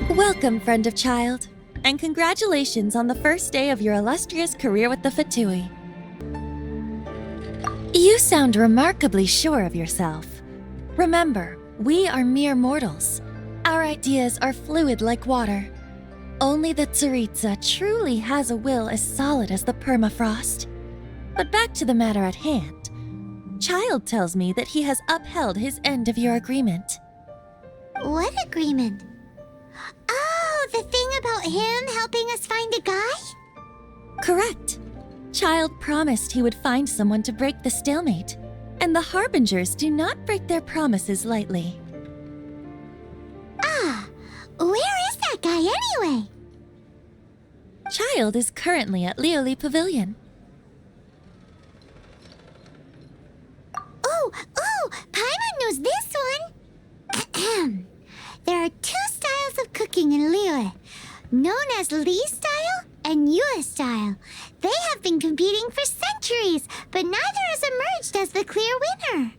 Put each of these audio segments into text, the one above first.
Welcome, friend of child, and congratulations on the first day of your illustrious career with the Fatui. You sound remarkably sure of yourself. Remember, we are mere mortals. Our ideas are fluid like water. Only the Tsaritsa truly has a will as solid as the permafrost. But back to the matter at hand. Child tells me that he has upheld his end of your agreement. What agreement? Oh, the thing about him helping us find a guy? Correct. Child promised he would find someone to break the stalemate, and the Harbingers do not break their promises lightly. Ah, where is that guy anyway? Child is currently at Lioli Pavilion. Oh, Paimon knows this one. There are two styles of cooking in Liyue, known as Li style and Yue style. They have been competing for centuries, but neither has emerged as the clear winner.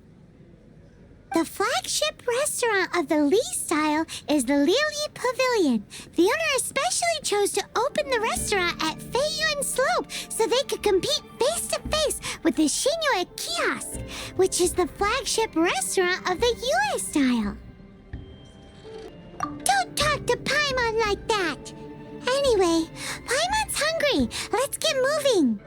The flagship restaurant of the Li style is the Lioli Pavilion. The owner especially chose to open the restaurant at Feiyuan Slope so they could compete face-to-face with the Shinyue Kiosk, which is the flagship restaurant of the Yue style. Don't talk to Paimon like that! Anyway, Paimon's hungry. Let's get moving.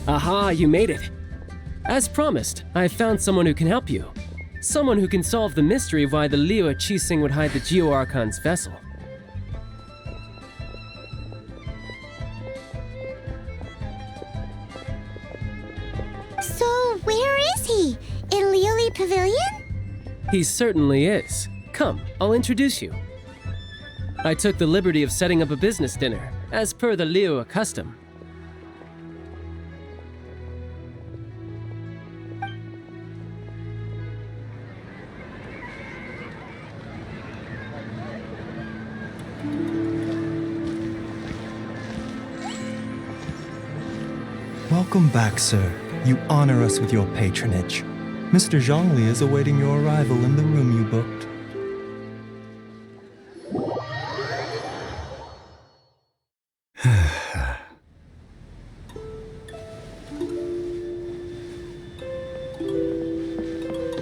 Aha, you made it. As promised, I found someone who can help you. Someone who can solve the mystery of why the Liyue Qixing would hide the Geo-Archon's vessel. So, where is he? In Lioli Pavilion? He certainly is. Come, I'll introduce you. I took the liberty of setting up a business dinner, as per the Liyue custom. Welcome back, sir. You honor us with your patronage. Mr. Zhongli is awaiting your arrival in the room you booked.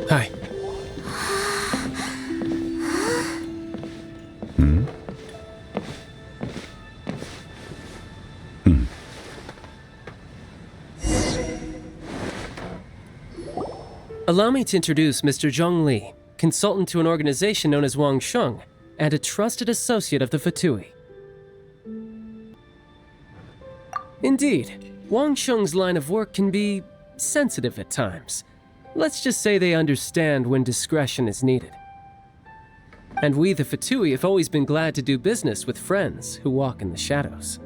Hi. Allow me to introduce Mr. Zhong Li, consultant to an organization known as Wang Sheng, and a trusted associate of the Fatui. Indeed, Wang Sheng's line of work can be sensitive at times. Let's just say they understand when discretion is needed. And we, the Fatui, have always been glad to do business with friends who walk in the shadows.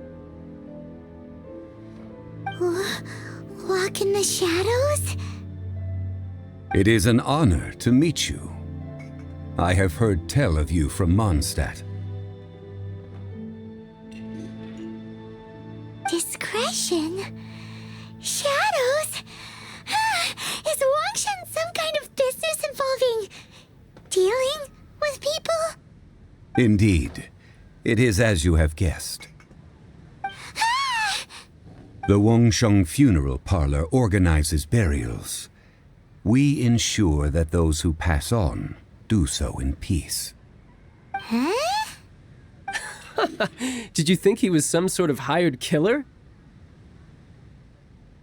Walk in the shadows? It is an honor to meet you. I have heard tell of you from Mondstadt. Discretion? Shadows? Is Wangshan some kind of business involving dealing with people? Indeed, it is as you have guessed. The Wangsheng Funeral Parlor organizes burials. We ensure that those who pass on do so in peace. Huh? Did you think he was some sort of hired killer?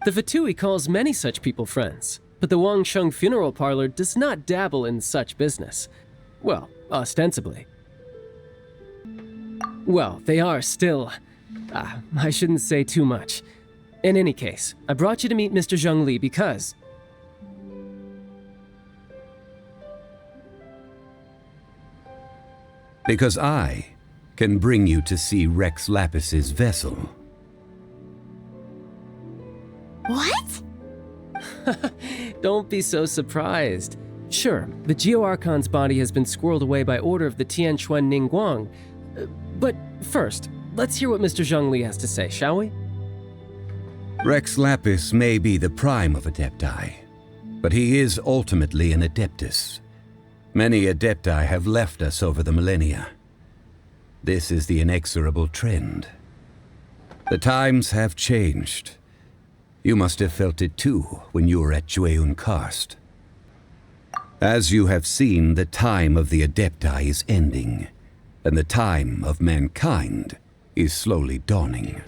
The Fatui calls many such people friends, but the Wangsheng Funeral Parlor does not dabble in such business. Well, ostensibly. Well, they are still... I shouldn't say too much. In any case, I brought you to meet Mr. Zhong Li because... Because I can bring you to see Rex Lapis's vessel. What? Don't be so surprised. Sure, the Geo-Archon's body has been squirreled away by order of the Tianquan Ningguang. But first, let's hear what Mr. Zhong Li has to say, shall we? Rex Lapis may be the prime of Adepti, but he is ultimately an Adeptus. Many Adepti have left us over the millennia. This is the inexorable trend. The times have changed. You must have felt it too when you were at Jueun Karst. As you have seen, the time of the Adepti is ending, and the time of mankind is slowly dawning.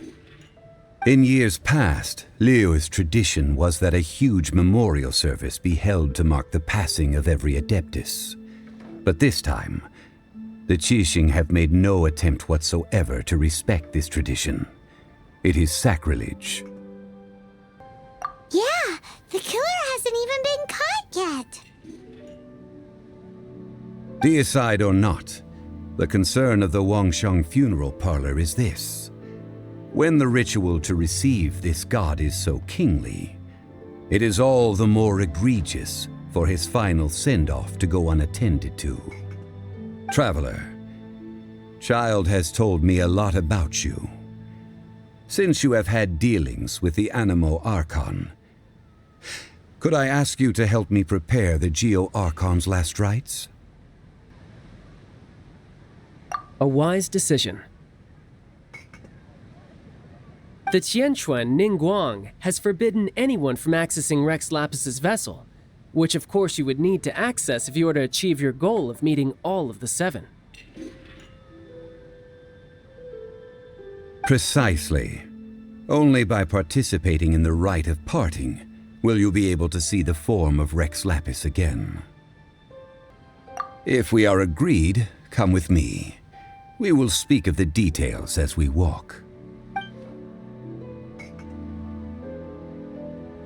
In years past, Liyue's tradition was that a huge memorial service be held to mark the passing of every Adeptus. But this time, the Qixing have made no attempt whatsoever to respect this tradition. It is sacrilege. Yeah, the killer hasn't even been caught yet. Deicide or not, the concern of the Wangsheng funeral parlor is this. When the ritual to receive this god is so kingly, it is all the more egregious for his final send-off to go unattended to. Traveler, Child has told me a lot about you. Since you have had dealings with the Animo Archon, could I ask you to help me prepare the Geo Archon's last rites? A wise decision. The Qianquan Ningguang has forbidden anyone from accessing Rex Lapis's vessel, which of course you would need to access if you were to achieve your goal of meeting all of the 7. Precisely. Only by participating in the rite of parting will you be able to see the form of Rex Lapis again. If we are agreed, come with me. We will speak of the details as we walk.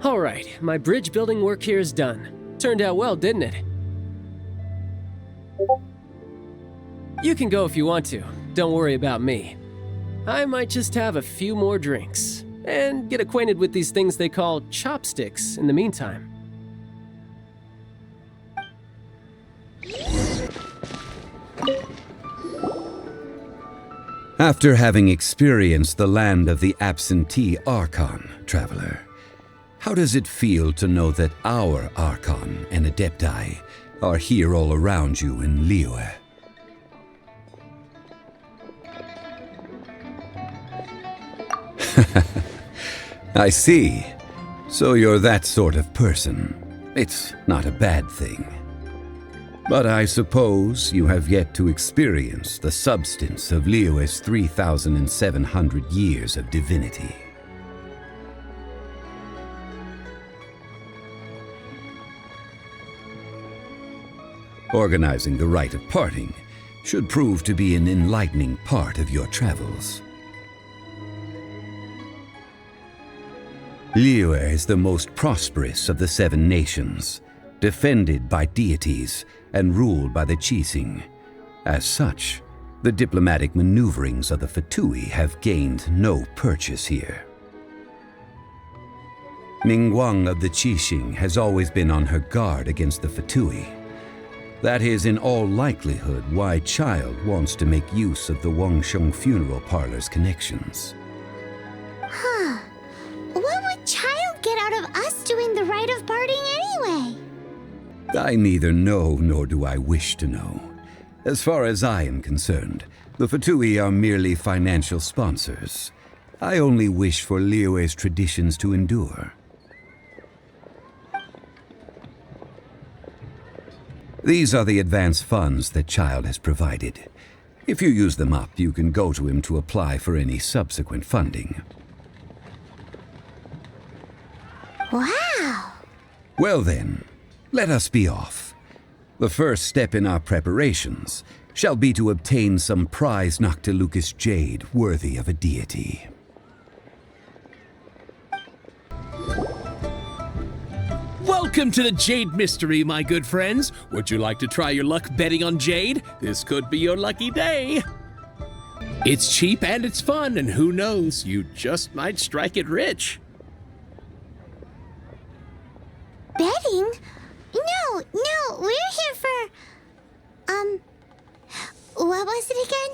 All right, my bridge building work here is done. Turned out well, didn't it? You can go if you want to. Don't worry about me. I might just have a few more drinks and get acquainted with these things they call chopsticks in the meantime. After having experienced the land of the absentee Archon, traveler, how does it feel to know that our Archon and Adepti are here all around you in Liyue? I see. So you're that sort of person. It's not a bad thing. But I suppose you have yet to experience the substance of Liyue's 3,700 years of divinity. Organizing the rite of parting should prove to be an enlightening part of your travels. Liyue is the most prosperous of the 7 nations, defended by deities and ruled by the Qixing. As such, the diplomatic maneuverings of the Fatui have gained no purchase here. Ningguang of the Qixing has always been on her guard against the Fatui. That is in all likelihood why Child wants to make use of the Wangsheng funeral parlor's connections. Huh. What would Child get out of us doing the rite of parting anyway? I neither know nor do I wish to know. As far as I am concerned, the Fatui are merely financial sponsors. I only wish for Liyue's traditions to endure. These are the advance funds that Child has provided. If you use them up, you can go to him to apply for any subsequent funding. Wow! Well then, let us be off. The first step in our preparations shall be to obtain some prize Noctilucous jade worthy of a deity. Welcome to the Jade Mystery, my good friends. Would you like to try your luck betting on Jade? This could be your lucky day. It's cheap and it's fun, and who knows, you just might strike it rich. Betting? No, we're here for... what was it again?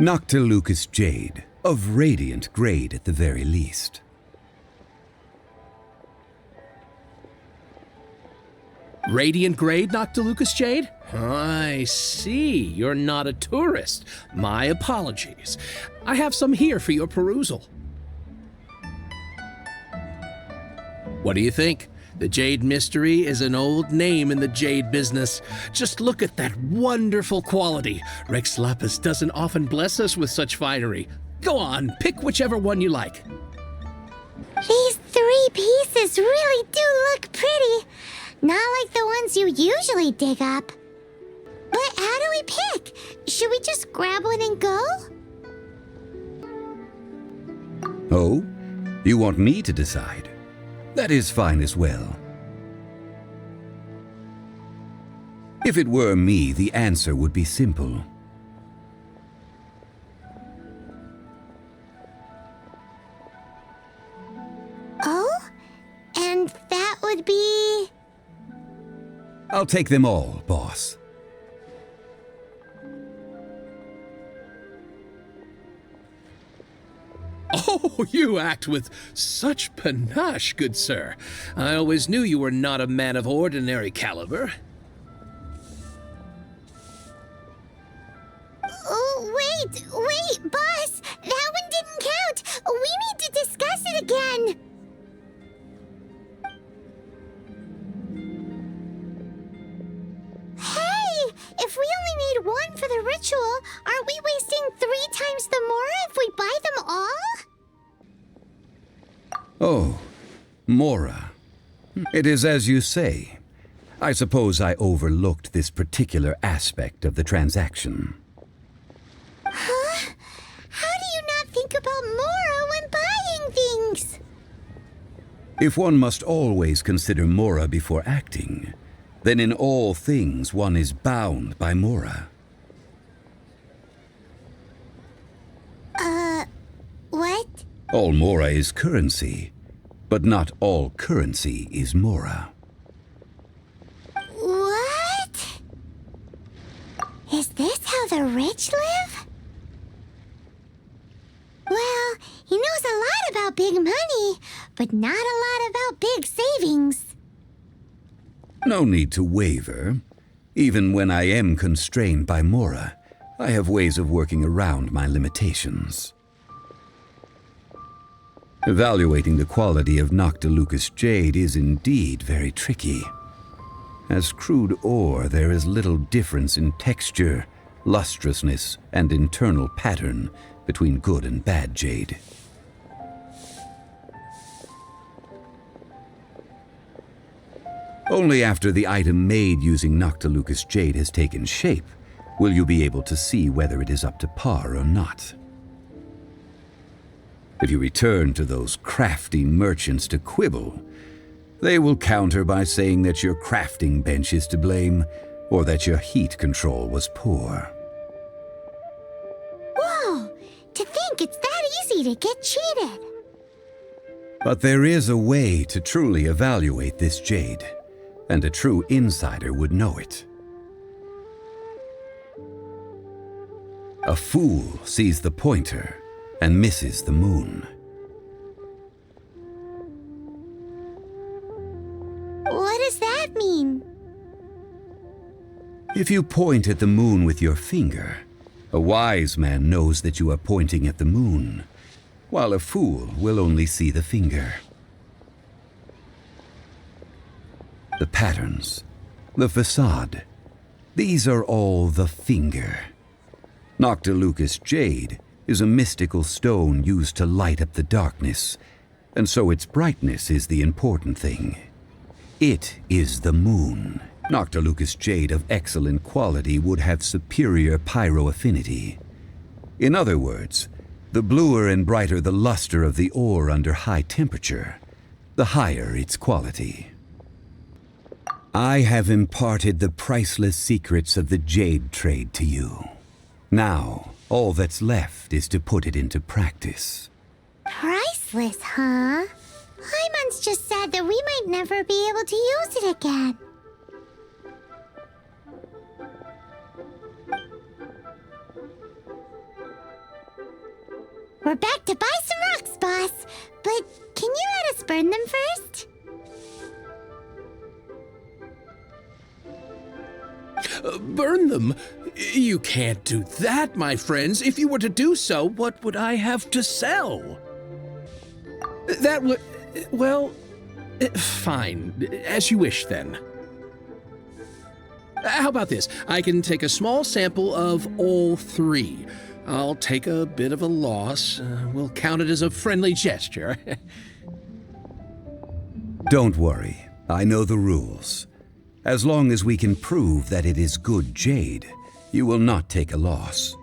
Noctilucous jade, of radiant grade at the very least. Radiant grade Noctilucous jade? I see. You're not a tourist. My apologies. I have some here for your perusal. What do you think? The Jade Mystery is an old name in the jade business. Just look at that wonderful quality. Rex Lapis doesn't often bless us with such finery. Go on, pick whichever one you like. These 3 pieces really do look pretty. Not like the ones you usually dig up. But how do we pick? Should we just grab one and go? Oh? You want me to decide? That is fine as well. If it were me, the answer would be simple. Oh? And that would be... I'll take them all, boss. Oh, you act with such panache, good sir. I always knew you were not a man of ordinary caliber. Oh, wait, boss! That one didn't count! We need to discuss it again! Hey! If we only need one for the ritual, aren't we wasting 3 times the Mora if we buy them all? Oh, Mora. It is as you say. I suppose I overlooked this particular aspect of the transaction. Huh? How do you not think about Mora when buying things? If one must always consider Mora before acting, then in all things one is bound by Mora. What? All Mora is currency, but not all currency is Mora. What? Is this how the rich live? Well, he knows a lot about big money, but not a lot about big savings. No need to waver. Even when I am constrained by Mora, I have ways of working around my limitations. Evaluating the quality of Noctilucous jade is indeed very tricky. As crude ore, there is little difference in texture, lustrousness, and internal pattern between good and bad jade. Only after the item made using Noctilucous jade has taken shape will you be able to see whether it is up to par or not. If you return to those crafty merchants to quibble, they will counter by saying that your crafting bench is to blame or that your heat control was poor. Whoa! To think it's that easy to get cheated. But there is a way to truly evaluate this jade, and a true insider would know it. A fool sees the pointer and misses the moon. What does that mean? If you point at the moon with your finger, a wise man knows that you are pointing at the moon, while a fool will only see the finger. The patterns, the facade, these are all the finger. Noctilucous jade is a mystical stone used to light up the darkness, and so its brightness is the important thing. It is the moon. Noctilucous jade of excellent quality would have superior pyroaffinity. In other words, the bluer and brighter the luster of the ore under high temperature, the higher its quality. I have imparted the priceless secrets of the jade trade to you. Now, all that's left is to put it into practice. Priceless, huh? Hyman's just said that we might never be able to use it again. We're back to buy some rocks, boss. But can you let us burn them first? Burn them? You can't do that, my friends. If you were to do so, what would I have to sell? That would... well... fine. As you wish, then. How about this? I can take a small sample of all three. I'll take a bit of a loss. We'll count it as a friendly gesture. Don't worry. I know the rules. As long as we can prove that it is good jade, you will not take a loss.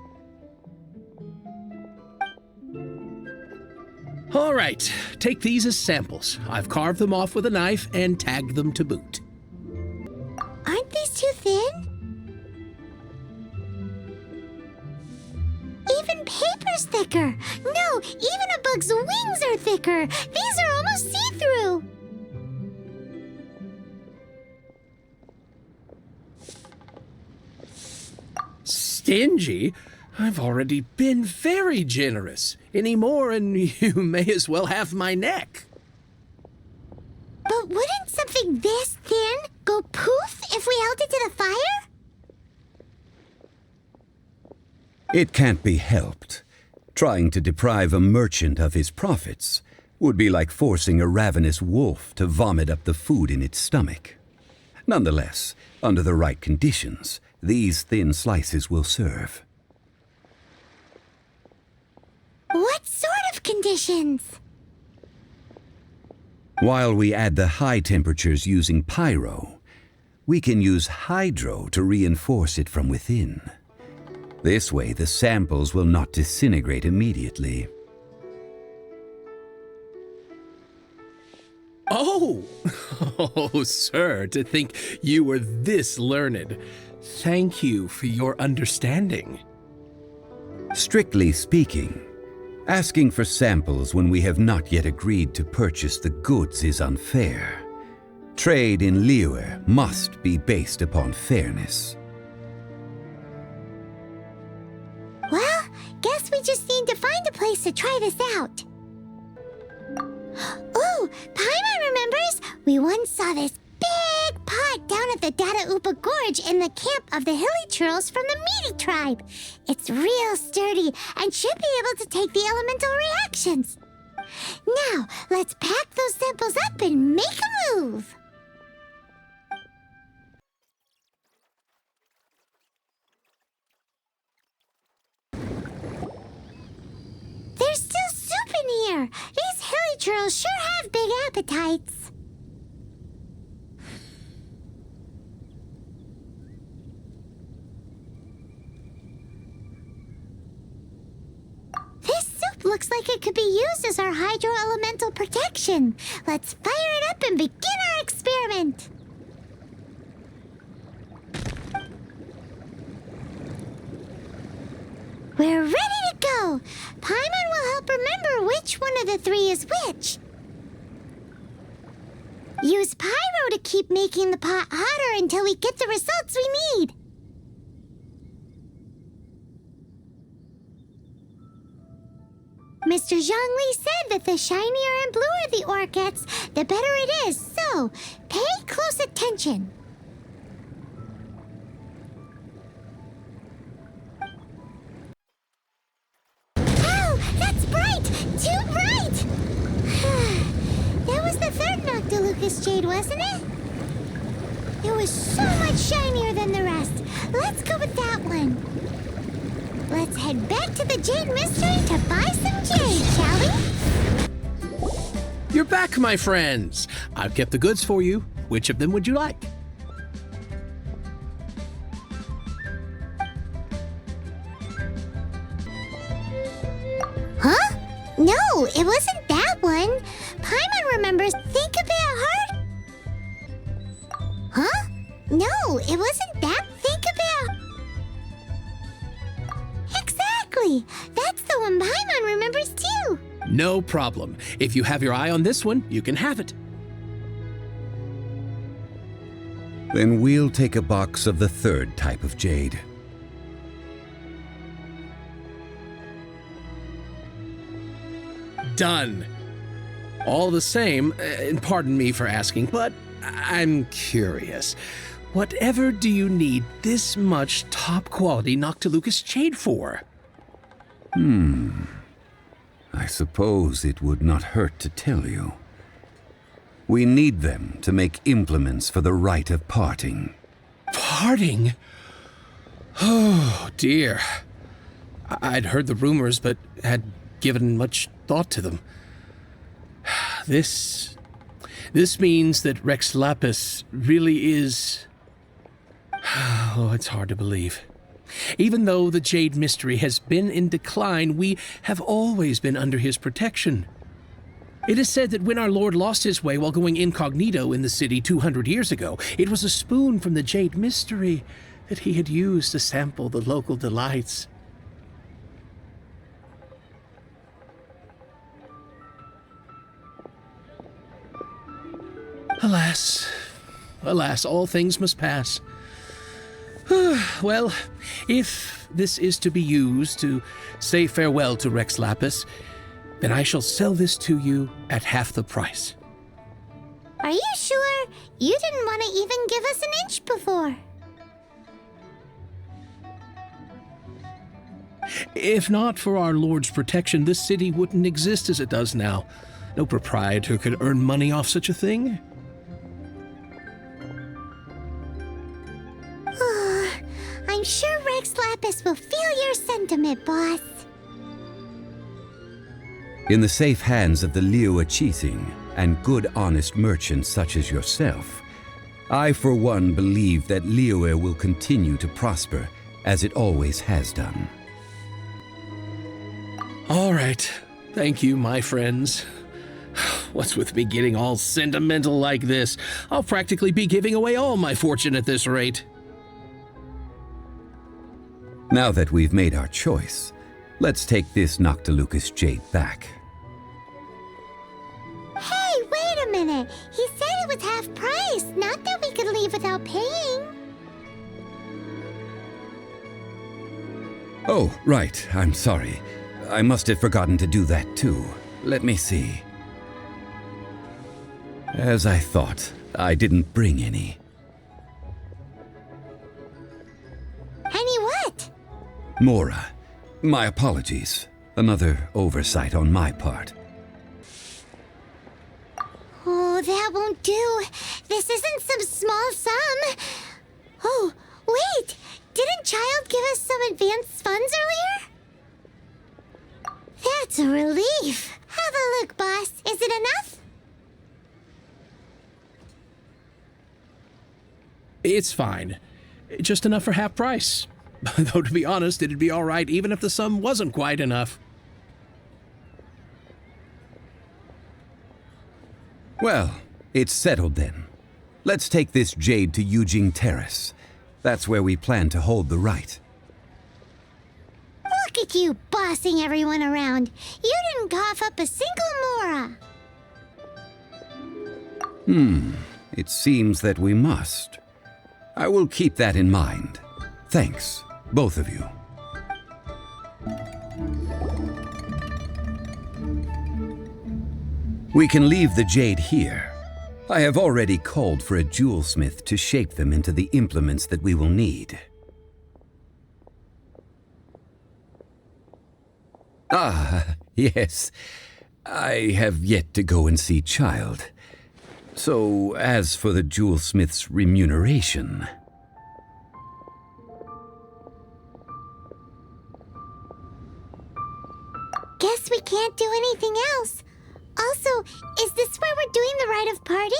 All right, take these as samples. I've carved them off with a knife and tagged them to boot. Aren't these too thin? Even paper's thicker. No, even a bug's wings are thicker. These are almost see-through. Stingy? I've already been very generous. Any more and you may as well have my neck. But wouldn't something this thin go poof if we held it to the fire? It can't be helped. Trying to deprive a merchant of his profits would be like forcing a ravenous wolf to vomit up the food in its stomach. Nonetheless, under the right conditions, these thin slices will serve. What sort of conditions? While we add the high temperatures using pyro, we can use hydro to reinforce it from within. This way, the samples will not disintegrate immediately. Oh! Oh, sir, to think you were this learned. Thank you for your understanding. Strictly speaking, asking for samples when we have not yet agreed to purchase the goods is unfair. Trade in Liyue must be based upon fairness. Well, guess we just need to find a place to try this out. Ooh, Paimon remembers we once saw this big pot down at the Dada Upa Gorge in the camp of the hilly churls from the Meaty tribe. It's real sturdy and should be able to take the elemental reactions. Now, let's pack those samples up and make a move. There's still soup in here. These hilly churls sure have big appetites. This soup looks like it could be used as our hydro-elemental protection. Let's fire it up and begin our experiment. We're ready to go. Paimon will help remember which one of the three is which. Use pyro to keep making the pot hotter until we get the results we need. Mr. Zhongli said that the shinier and bluer the ore gets, the better it is, so pay close attention. Ow! That's bright! Too bright! That was the third Noctilucous jade, wasn't it? It was so much shinier than the rest. Let's go with that one. Let's head back to the Jade Mystery to buy some jade, shall we? You're back, my friends. I've kept the goods for you. Which of them would you like? Huh? No, it wasn't that one. Paimon remembers Think a Bit Hard. Huh? No, it wasn't that Think a Bit. Exactly. That's the one Paimon remembers too. No problem. If you have your eye on this one, you can have it. Then we'll take a box of the third type of jade. done. All the same, and pardon me for asking, but I'm curious. Whatever do you need this much top-quality Noctilucous jade for? I suppose it would not hurt to tell you. We need them to make implements for the rite of parting. Parting? Oh, dear. I'd heard the rumors, but had given much thought to them. This means that Rex Lapis really is... Oh, it's hard to believe. Even though the Jade Mystery has been in decline, we have always been under his protection. It is said that when our Lord lost his way while going incognito in the city 200 years ago, it was a spoon from the Jade Mystery that he had used to sample the local delights. Alas, all things must pass. Well, if this is to be used to say farewell to Rex Lapis, then I shall sell this to you at half the price. Are you sure? You didn't want to even give us an inch before. If not for our Lord's protection, this city wouldn't exist as it does now. No proprietor could earn money off such a thing. I'm sure Rex Lapis will feel your sentiment, boss. In the safe hands of the Liyue Cheating and good honest merchants such as yourself, I for one believe that Liyue will continue to prosper as it always has done. All right. Thank you, my friends. What's with me getting all sentimental like this? I'll practically be giving away all my fortune at this rate. Now that we've made our choice, let's take this Noctilucous jade back. Hey, wait a minute. He said it was half price, not that we could leave without paying. Oh, right. I'm sorry. I must have forgotten to do that too. Let me see. As I thought, I didn't bring any. Any what? Mora, my apologies. Another oversight on my part. Oh, that won't do. This isn't some small sum. Oh, wait. Didn't Child give us some advanced funds earlier? That's a relief. Have a look, boss. Is it enough? It's fine. Just enough for half price. Though, to be honest, it'd be all right even if the sum wasn't quite enough. Well, it's settled then. Let's take this jade to Yujing Terrace. That's where we plan to hold the rite. Look at you bossing everyone around. You didn't cough up a single Mora. It seems that we must. I will keep that in mind. Thanks, both of you. We can leave the jade here. I have already called for a jewelsmith to shape them into the implements that we will need. Ah, yes. I have yet to go and see Child. So, as for the jewelsmith's remuneration... Guess we can't do anything else. Also, is this where we're doing the rite of parting?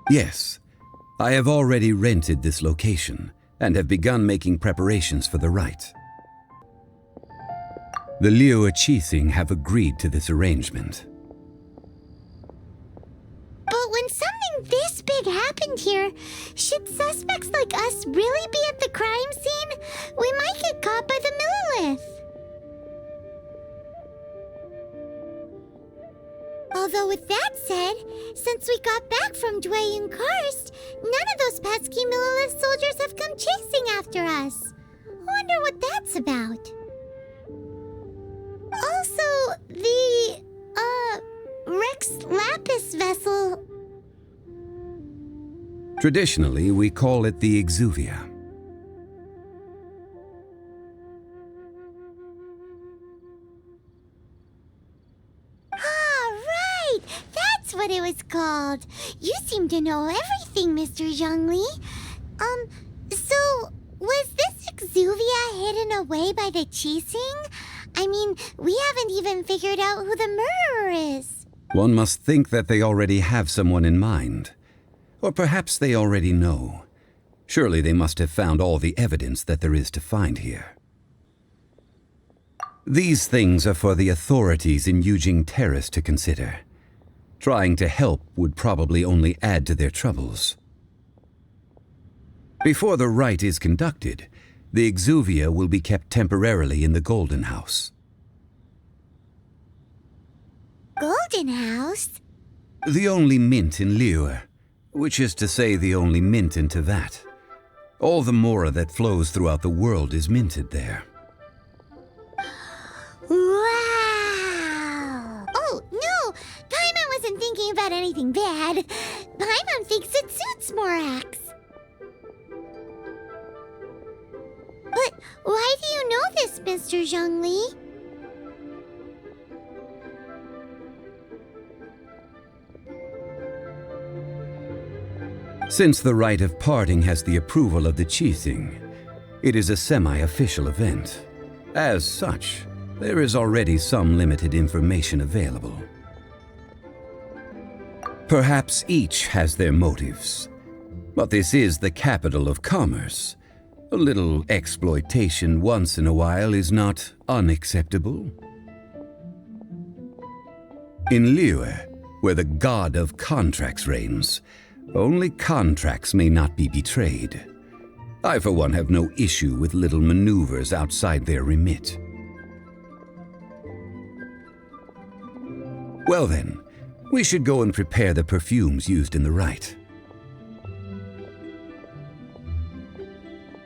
Yes. I have already rented this location and have begun making preparations for the rite. The Liyue Cheating have agreed to this arrangement. But when something this big happened here, should suspects like us really be at the crime scene? We might get caught by the Millilith. Although with that said, since we got back from Dwayne Karst, none of those pesky Millilith soldiers have come chasing after us. Wonder what that's about. Traditionally, we call it the exuvia. Right! That's what it was called. You seem to know everything, Mr. Zhongli. So was this exuvia hidden away by the Qixing? I mean, we haven't even figured out who the murderer is. One must think that they already have someone in mind. Or perhaps they already know. Surely they must have found all the evidence that there is to find here. These things are for the authorities in Yujing Terrace to consider. Trying to help would probably only add to their troubles. Before the rite is conducted, the exuvia will be kept temporarily in the Golden House. Golden House? The only mint in Liyue, which is to say the only mint in Tevat. All the mora that flows throughout the world is minted there. Wow! Oh, no! Paimon wasn't thinking about anything bad. Paimon thinks it suits Morax. But why do you know this, Mr. Zhongli? Since the rite of parting has the approval of the Qixing, it is a semi-official event. As such, there is already some limited information available. Perhaps each has their motives, but this is the capital of commerce. A little exploitation once in a while is not unacceptable. In Liyue, where the god of contracts reigns, only contracts may not be betrayed. I, for one, have no issue with little maneuvers outside their remit. Well then, we should go and prepare the perfumes used in the rite.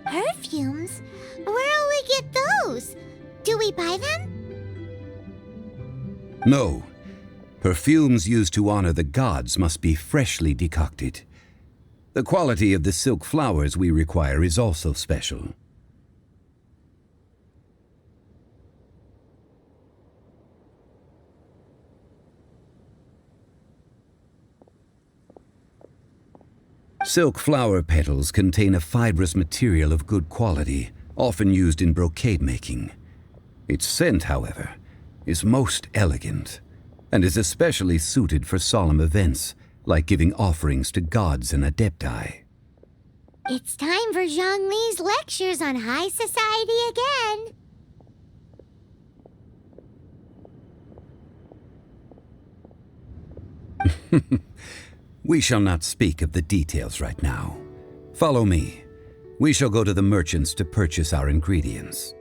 Perfumes? Where'll we get those? Do we buy them? No. Perfumes used to honor the gods must be freshly decocted. The quality of the silk flowers we require is also special. Silk flower petals contain a fibrous material of good quality, often used in brocade making. Its scent, however, is most elegant, and is especially suited for solemn events, like giving offerings to gods and adepti. It's time for Zhongli's lectures on high society again. We shall not speak of the details right now. Follow me. We shall go to the merchants to purchase our ingredients.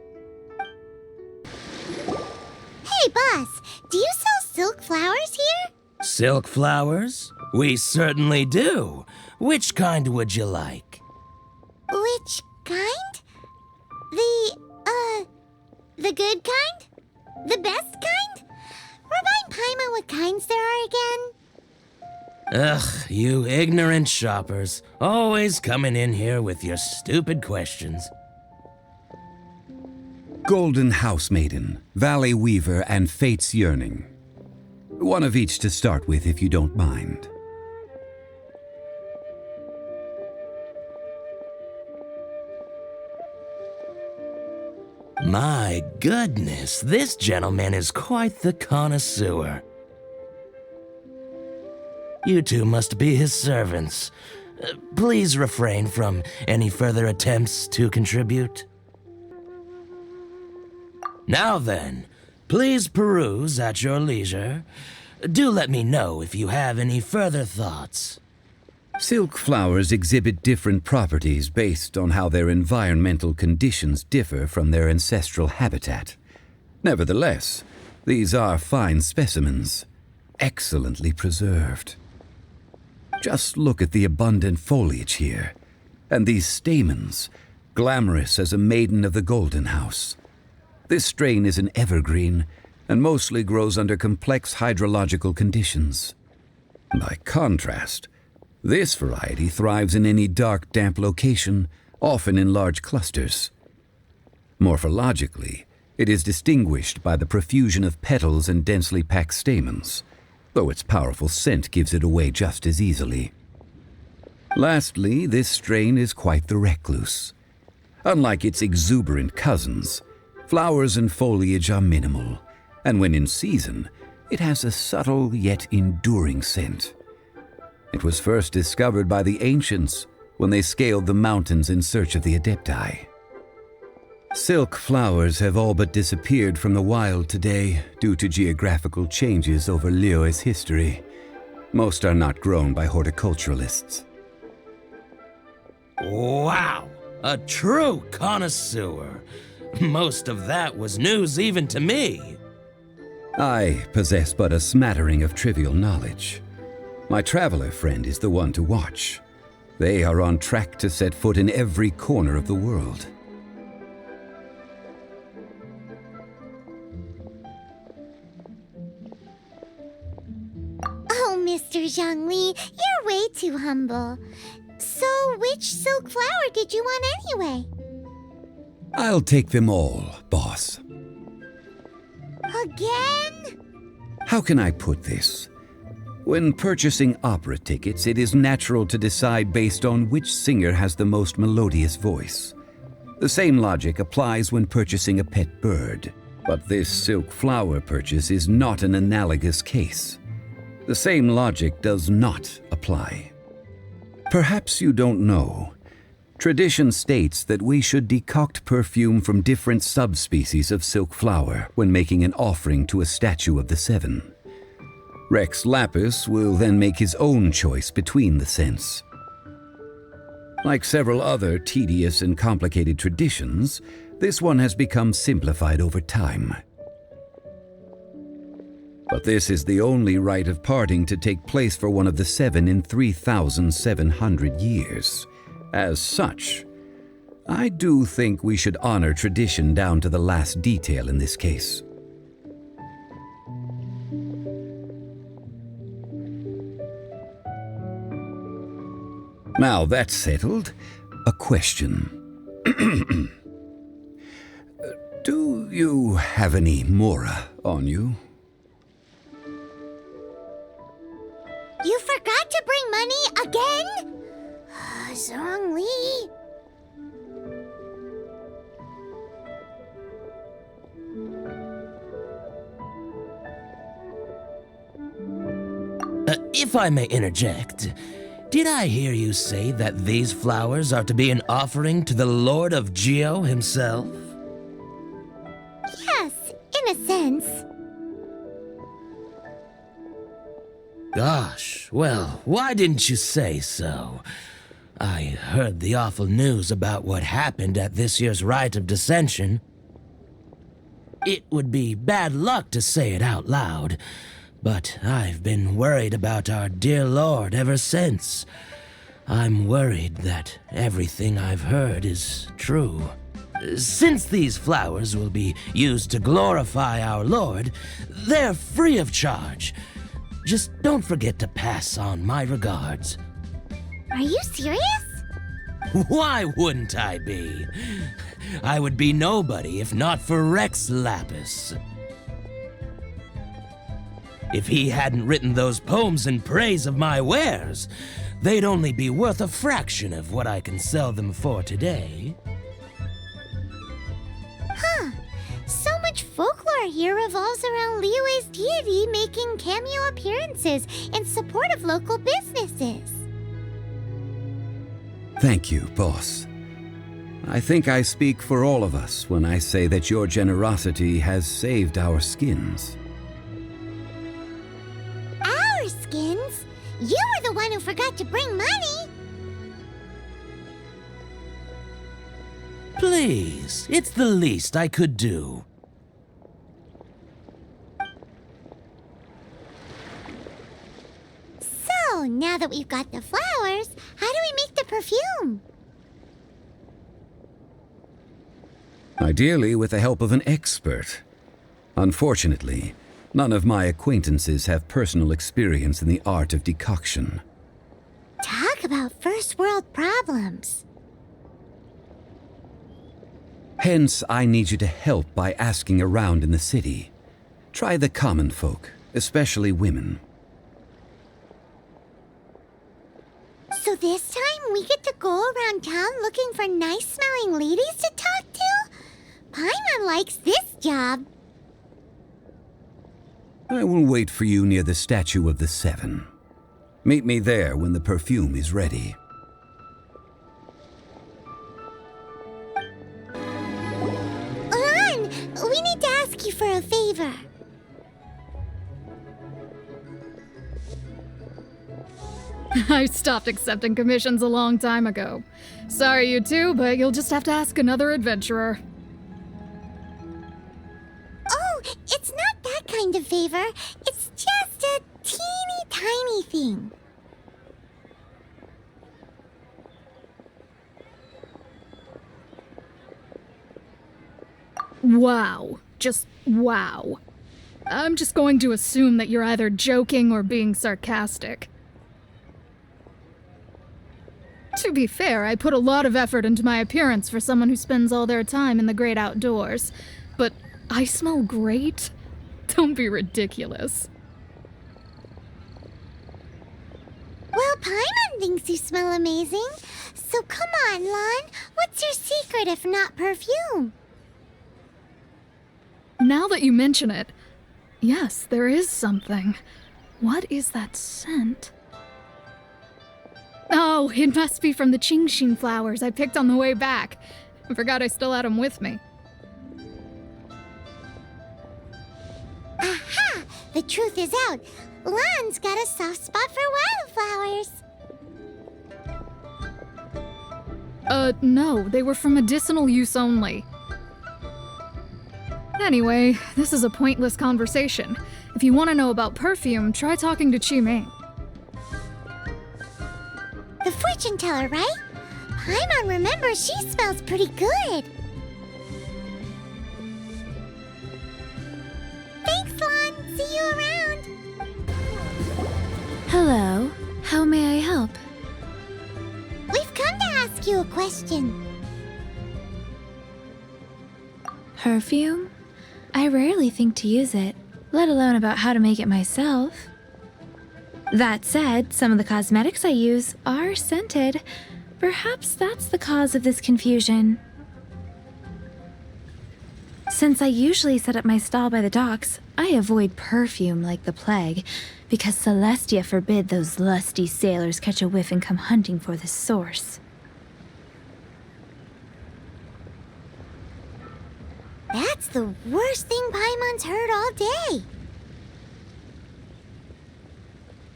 Hey, boss, do you sell silk flowers here? Silk flowers? We certainly do. Which kind would you like? Which kind? The good kind? The best kind? Remind Paimon what kinds there are again. Ugh, you ignorant shoppers. Always coming in here with your stupid questions. Golden House Maiden, Valley Weaver, and Fate's Yearning. One of each to start with, if you don't mind. My goodness, this gentleman is quite the connoisseur. You two must be his servants. Please refrain from any further attempts to contribute. Now then, please peruse at your leisure. Do let me know if you have any further thoughts. Silk flowers exhibit different properties based on how their environmental conditions differ from their ancestral habitat. Nevertheless, these are fine specimens, excellently preserved. Just look at the abundant foliage here, and these stamens, glamorous as a maiden of the Golden House. This strain is an evergreen, and mostly grows under complex hydrological conditions. By contrast, This variety thrives in any dark, damp location, often in large clusters. Morphologically, it is distinguished by the profusion of petals and densely packed stamens, though its powerful scent gives it away just as easily. Lastly, this strain is quite the recluse. Unlike its exuberant cousins, flowers and foliage are minimal, and when in season, it has a subtle yet enduring scent. It was first discovered by the ancients when they scaled the mountains in search of the Adepti. Silk flowers have all but disappeared from the wild today due to geographical changes over Liyue's history. Most are not grown by horticulturalists. Wow! A true connoisseur. Most of that was news even to me. I possess but a smattering of trivial knowledge. My traveler friend is the one to watch. They are on track to set foot in every corner of the world. Oh, Mr. Zhongli, you're way too humble. So, which silk flower did you want anyway? I'll take them all, boss. Again? How can I put this? When purchasing opera tickets, it is natural to decide based on which singer has the most melodious voice. The same logic applies when purchasing a pet bird. But this silk flower purchase is not an analogous case. The same logic does not apply. Perhaps you don't know. Tradition states that we should decoct perfume from different subspecies of silk flower when making an offering to a statue of the seven. Rex Lapis will then make his own choice between the scents. Like several other tedious and complicated traditions, this one has become simplified over time. But this is the only rite of parting to take place for one of the seven in 3,700 years. As such, I do think we should honor tradition down to the last detail in this case. Now that's settled, a question. Do you have any Mora on you? You forgot to bring money again? Zhongli. If I may interject, did I hear you say that these flowers are to be an offering to the Lord of Geo himself? Yes, in a sense. Gosh, well, why didn't you say so? I heard the awful news about what happened at this year's Rite of Dissension. It would be bad luck to say it out loud, but I've been worried about our dear Lord ever since. I'm worried that everything I've heard is true. Since these flowers will be used to glorify our Lord, they're free of charge. Just don't forget to pass on my regards. Are you serious? Why wouldn't I be? I would be nobody if not for Rex Lapis. If he hadn't written those poems in praise of my wares, they'd only be worth a fraction of what I can sell them for today. Huh. So much folklore here revolves around Liyue's deity making cameo appearances in support of local businesses. Thank you, boss. I think I speak for all of us when I say that your generosity has saved our skins. Our skins? You were the one who forgot to bring money. Please, it's the least I could do. So, now that we've got the flowers, how do we make the perfume? Ideally with the help of an expert. Unfortunately, none of my acquaintances have personal experience in the art of decoction. Tough first world problems. Hence, I need you to help by asking around in the city. Try the common folk, especially women. So this time we get to go around town looking for nice-smelling ladies to talk to? Paimon likes this job. I will wait for you near the Statue of the Seven. Meet me there when the perfume is ready. Lan, we need to ask you for a favor. I stopped accepting commissions a long time ago. Sorry, you two, but you'll just have to ask another adventurer. Oh, it's not that kind of favor. It's just a teeny tiny thing. Wow. Just wow. I'm just going to assume that you're either joking or being sarcastic. To be fair, I put a lot of effort into my appearance for someone who spends all their time in the great outdoors. But I smell great? Don't be ridiculous. Well, Paimon thinks you smell amazing. So come on, Lan. What's your secret if not perfume? Now that you mention it, yes, there is something. What is that scent? Oh, it must be from the Qingxin flowers I picked on the way back. I forgot I still had them with me. Aha! The truth is out. Lan's got a soft spot for wildflowers. No, they were for medicinal use only. Anyway, this is a pointless conversation. If you want to know about perfume, try talking to Chi Ming. The fortune teller, right? Paimon remembers she smells pretty good. Thanks, Lan. See you around. Hello. How may I help? We've come to ask you a question. Perfume? I rarely think to use it, let alone about how to make it myself. That said, some of the cosmetics I use are scented. Perhaps that's the cause of this confusion. Since I usually set up my stall by the docks, I avoid perfume like the plague, because Celestia forbid those lusty sailors catch a whiff and come hunting for the source. That's the worst thing Paimon's heard all day.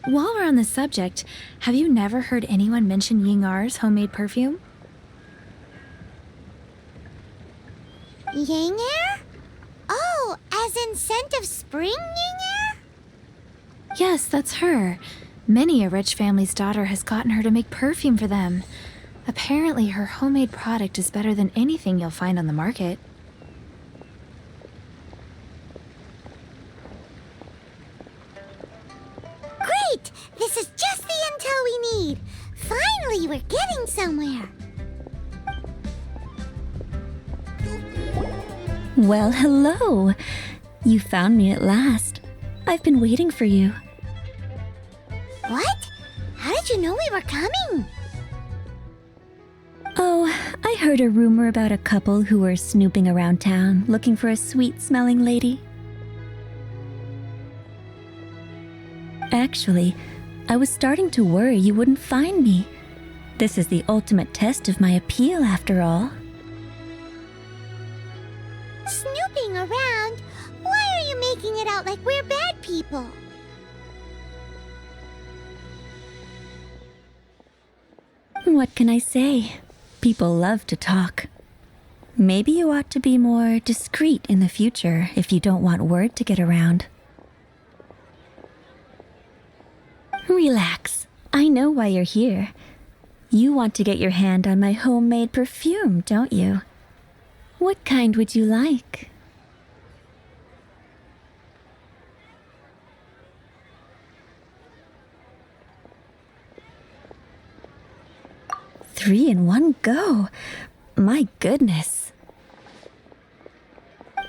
While we're on the subject, have you never heard anyone mention Ying-Ar's homemade perfume? Ying-Er? Oh, as in scent of spring, Ying-Er? Yes, that's her. Many a rich family's daughter has gotten her to make perfume for them. Apparently, her homemade product is better than anything you'll find on the market. Great! This is just the intel we need. Finally, we're getting somewhere. Well, hello. You found me at last. I've been waiting for you. What? How did you know we were coming? Oh, I heard a rumor about a couple who were snooping around town looking for a sweet-smelling lady. Actually, I was starting to worry you wouldn't find me. This is the ultimate test of my appeal, after all. Snooping around? Why are you making it out like we're bad people? What can I say? People love to talk. Maybe you ought to be more discreet in the future if you don't want word to get around. Relax. I know why you're here. You want to get your hand on my homemade perfume, don't you? What kind would you like? 3 in one go. My goodness.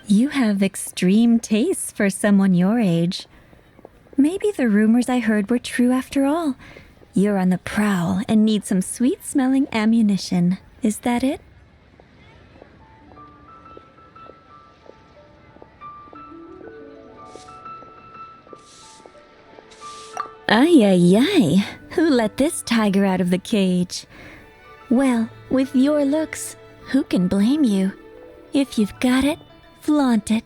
You have extreme tastes for someone your age. Maybe the rumors I heard were true after all. You're on the prowl and need some sweet-smelling ammunition. Is that it? Ay, ay, ay. Who let this tiger out of the cage? Well, with your looks, who can blame you? If you've got it, flaunt it.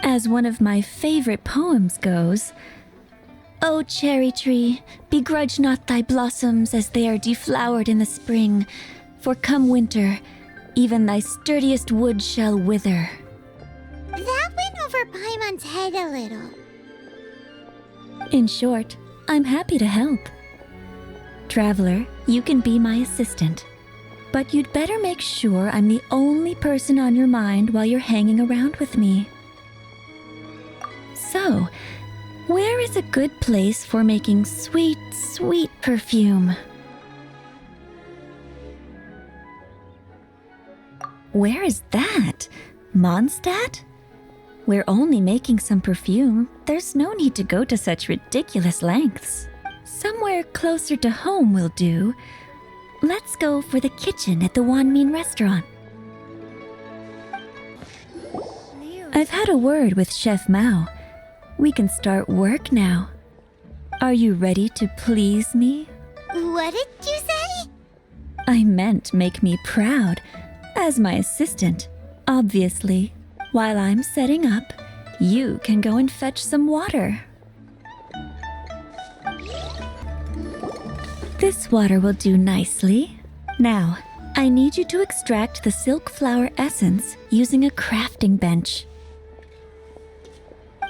As one of my favorite poems goes, O cherry tree, begrudge not thy blossoms as they are deflowered in the spring, for come winter, even thy sturdiest wood shall wither. That went over Paimon's head a little. In short, I'm happy to help. Traveler, you can be my assistant, but you'd better make sure I'm the only person on your mind while you're hanging around with me. So, where is a good place for making sweet, sweet perfume? Where is that? Mondstadt? We're only making some perfume. There's no need to go to such ridiculous lengths. Somewhere closer to home will do. Let's go for the kitchen at the Wanmin restaurant. I've had a word with Chef Mao. We can start work now. Are you ready to please me? What did you say? I meant make me proud. As my assistant, obviously. While I'm setting up, you can go and fetch some water. This water will do nicely. Now, I need you to extract the silk flower essence using a crafting bench.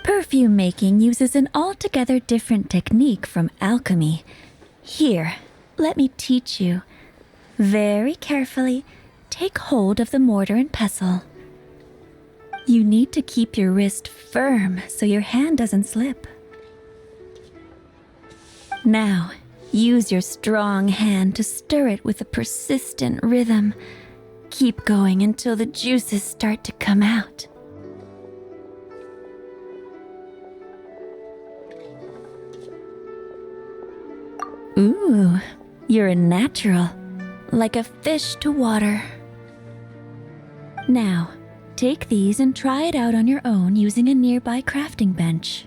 Perfume making uses an altogether different technique from alchemy. Here, let me teach you. Very carefully, take hold of the mortar and pestle. You need to keep your wrist firm so your hand doesn't slip. Now, use your strong hand to stir it with a persistent rhythm. Keep going until the juices start to come out. Ooh, you're a natural, like a fish to water. Now, take these and try it out on your own using a nearby crafting bench.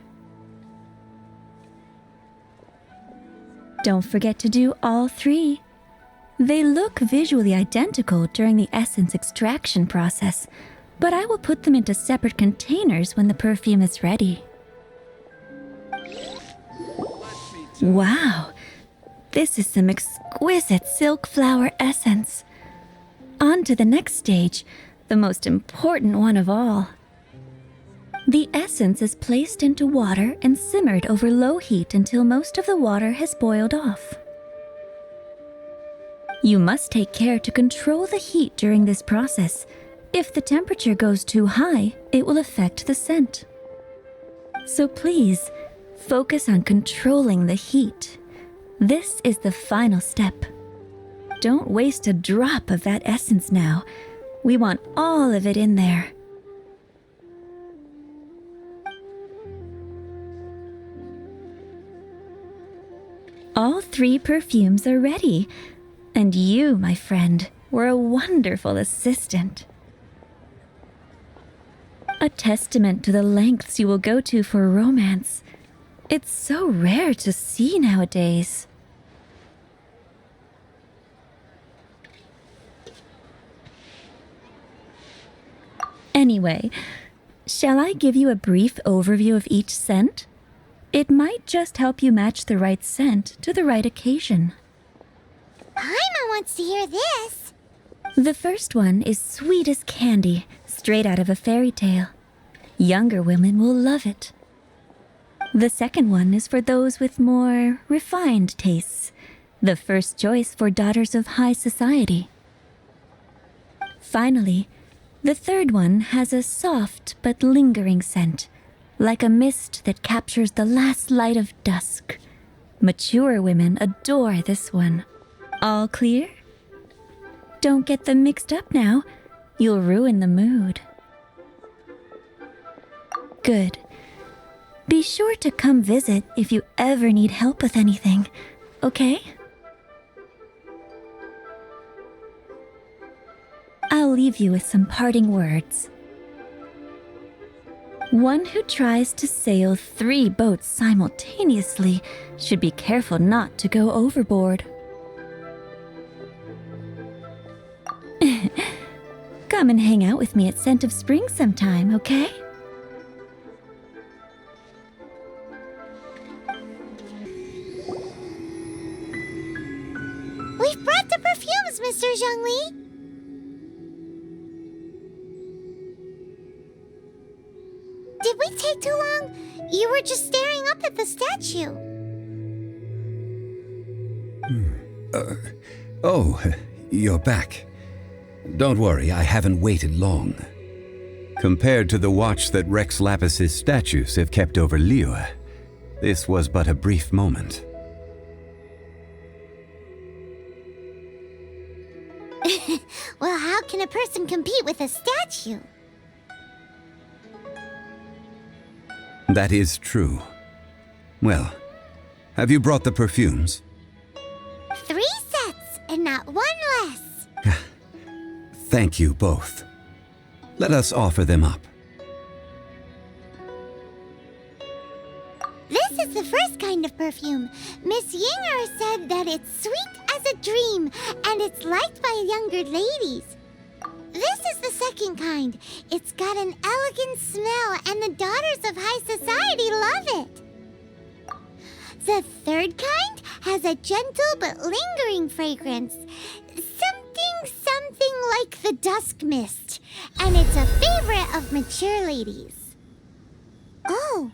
Don't forget to do all 3. They look visually identical during the essence extraction process, but I will put them into separate containers when the perfume is ready. Wow, this is some exquisite silk flower essence. On to the next stage, the most important one of all. The essence is placed into water and simmered over low heat until most of the water has boiled off. You must take care to control the heat during this process. If the temperature goes too high, it will affect the scent. So please, focus on controlling the heat. This is the final step. Don't waste a drop of that essence now. We want all of it in there. All 3 perfumes are ready. And you, my friend, were a wonderful assistant. A testament to the lengths you will go to for romance. It's so rare to see nowadays. Anyway, shall I give you a brief overview of each scent? It might just help you match the right scent to the right occasion. Paimon wants to hear this. The first one is sweet as candy, straight out of a fairy tale. Younger women will love it. The second one is for those with more refined tastes, the first choice for daughters of high society. Finally, the third one has a soft but lingering scent, like a mist that captures the last light of dusk. Mature women adore this one. All clear? Don't get them mixed up now. You'll ruin the mood. Good. Be sure to come visit if you ever need help with anything, okay? I'll leave you with some parting words. One who tries to sail 3 boats simultaneously should be careful not to go overboard. Come and hang out with me at Scent of Spring sometime, okay? We've brought the perfumes, Mr. Zhongli. Did we take too long? You were just staring up at the statue. Oh, you're back. Don't worry, I haven't waited long. Compared to the watch that Rex Lapis's statues have kept over Liyue, this was but a brief moment. Well, how can a person compete with a statue? That is true. Well, have you brought the perfumes? 3 sets and not 1 less. Thank you both. Let us offer them up. This is the first kind of perfume. Miss Yinger said that it's sweet as a dream and it's liked by younger ladies. This is the second kind. It's got an elegant smell and the daughters of high society love it. The third kind has a gentle but lingering fragrance. Something like the dusk mist. And it's a favorite of mature ladies. Oh,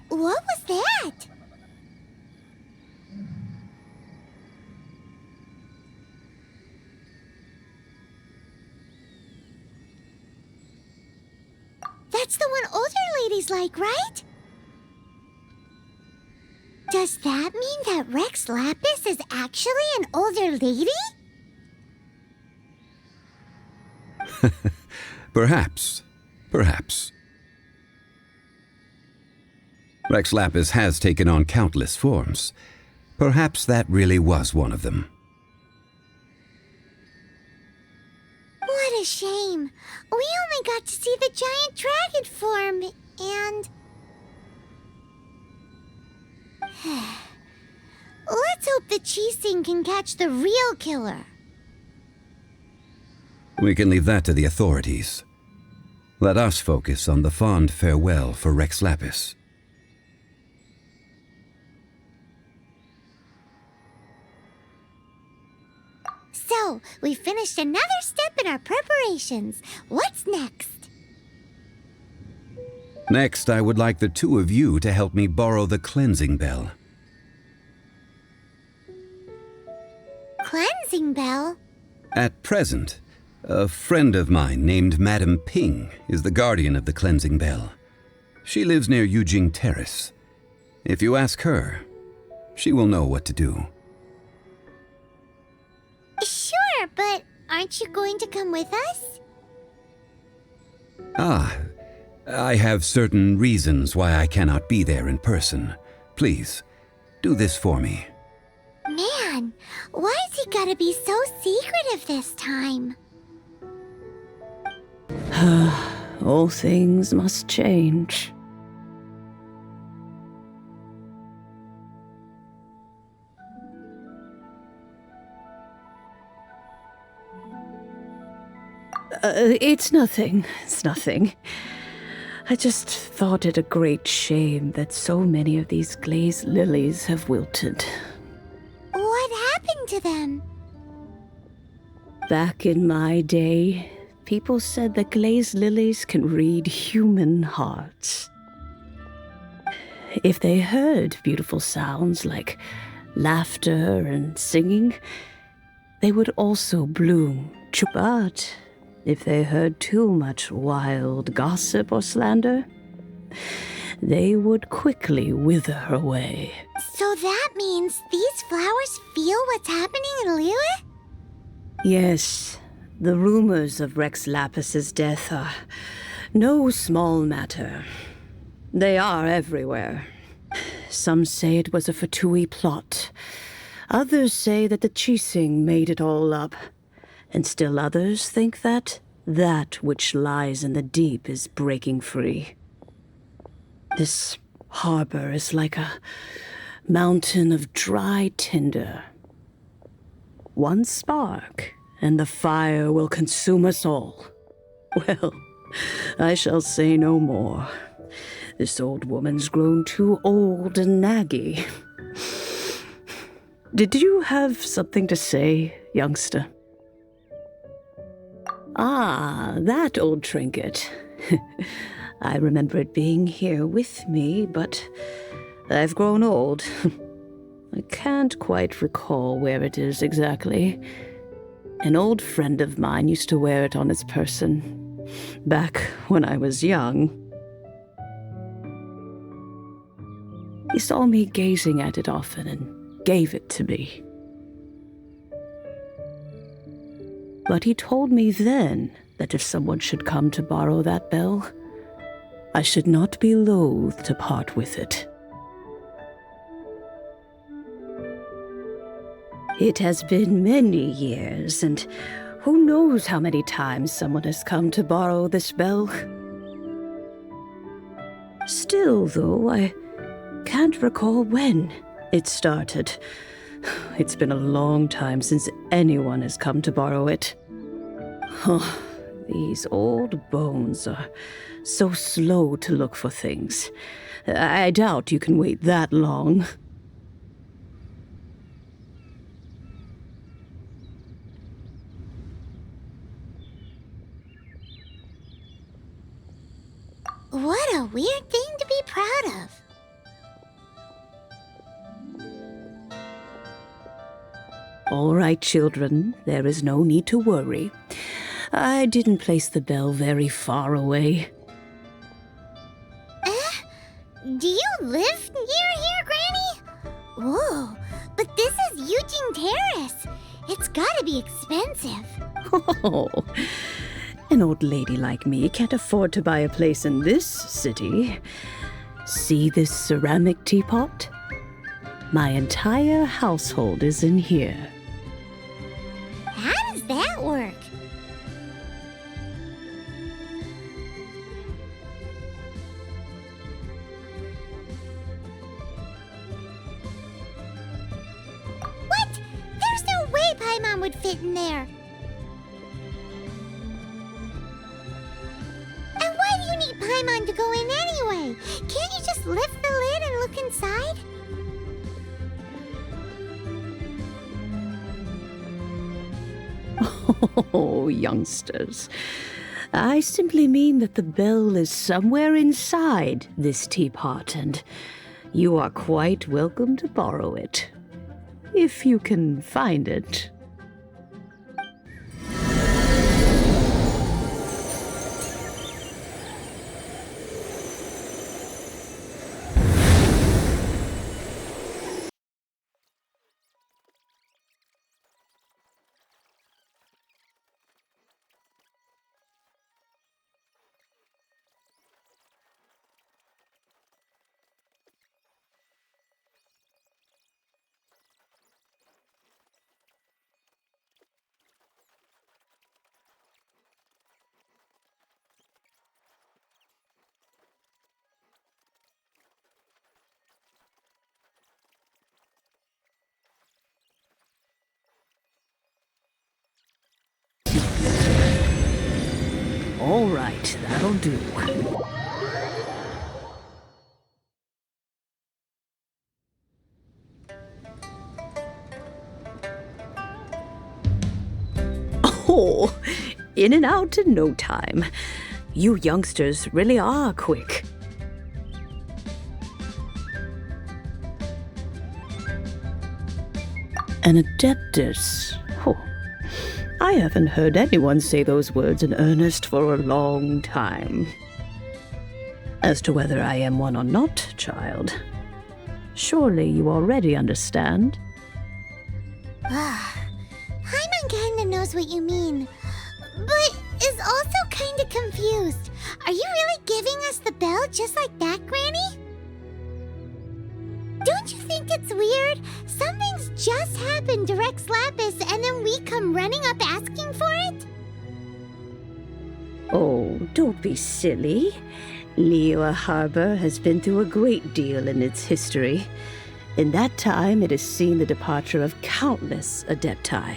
what was that? That's the one older ladies like, right? Does that mean that Rex Lapis is actually an older lady? Perhaps. Rex Lapis has taken on countless forms. Perhaps that really was one of them. What a shame. We only got to see the giant dragon form, and... Let's hope that Qixing can catch the real killer. We can leave that to the authorities. Let us focus on the fond farewell for Rex Lapis. So, we finished another step in our preparations. What's next? Next, I would like the 2 of you to help me borrow the cleansing bell. Cleansing bell? At present, a friend of mine named Madame Ping is the guardian of the cleansing bell. She lives near Yujing Terrace. If you ask her, she will know what to do. Sure, but aren't you going to come with us? I have certain reasons why I cannot be there in person. Please, do this for me. Man, why has he gotta be so secretive this time? All things must change. It's nothing. I just thought it a great shame that so many of these glazed lilies have wilted. What happened to them? Back in my day, people said that glazed lilies can read human hearts. If they heard beautiful sounds like laughter and singing, they would also bloom. But if they heard too much wild gossip or slander, they would quickly wither away. So that means these flowers feel what's happening in Liyue? Yes, the rumors of Rex Lapis's death are no small matter. They are everywhere. Some say it was a Fatui plot. Others say that the Chising made it all up. And still others think that which lies in the deep is breaking free. This harbor is like a mountain of dry tinder. One spark, and the fire will consume us all. Well, I shall say no more. This old woman's grown too old and naggy. Did you have something to say, youngster? Ah, that old trinket. I remember it being here with me, but I've grown old. I can't quite recall where it is exactly. An old friend of mine used to wear it on his person, back when I was young. He saw me gazing at it often and gave it to me. But he told me then that if someone should come to borrow that bell, I should not be loath to part with it. It has been many years, and who knows how many times someone has come to borrow this bell. Still, though, I can't recall when it started. It's been a long time since anyone has come to borrow it. Oh, these old bones are so slow to look for things. I doubt you can wait that long. What a weird thing to be proud of. All right, children, there is no need to worry. I didn't place the bell very far away. Do you live near here, Granny? Whoa, but this is Eugene Terrace. It's gotta be expensive. Oh, an old lady like me can't afford to buy a place in this city. See this ceramic teapot? My entire household is in here. How does that work? What? There's no way Paimon would fit in there. And why do you need Paimon to go in anyway? Can't you just lift the lid and look inside? Oh, youngsters. I simply mean that the bell is somewhere inside this teapot, and you are quite welcome to borrow it, if you can find it. All right, that'll do. Oh, in and out in no time. You youngsters really are quick. An adeptus. Oh, I haven't heard anyone say those words in earnest for a long time. As to whether I am one or not, child, surely you already understand. Paimon kinda knows what you mean, but is also kinda confused. Are you really giving us the bell just like that, Granny? Don't you think it's weird? Something's just happened to Rex Lapis and then we come running up asking for it? Oh, don't be silly. Liyue Harbor has been through a great deal in its history. In that time, it has seen the departure of countless Adepti.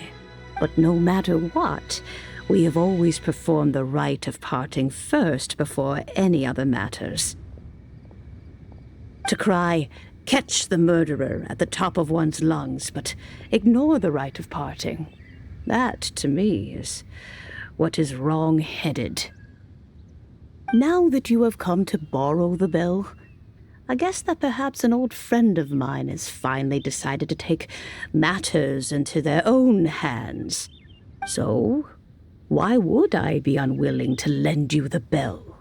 But no matter what, we have always performed the rite of parting first before any other matters. To cry, "Catch the murderer," at the top of one's lungs, but ignore the rite of parting. That, to me, is what is wrong-headed. Now that you have come to borrow the bell, I guess that perhaps an old friend of mine has finally decided to take matters into their own hands. So, why would I be unwilling to lend you the bell?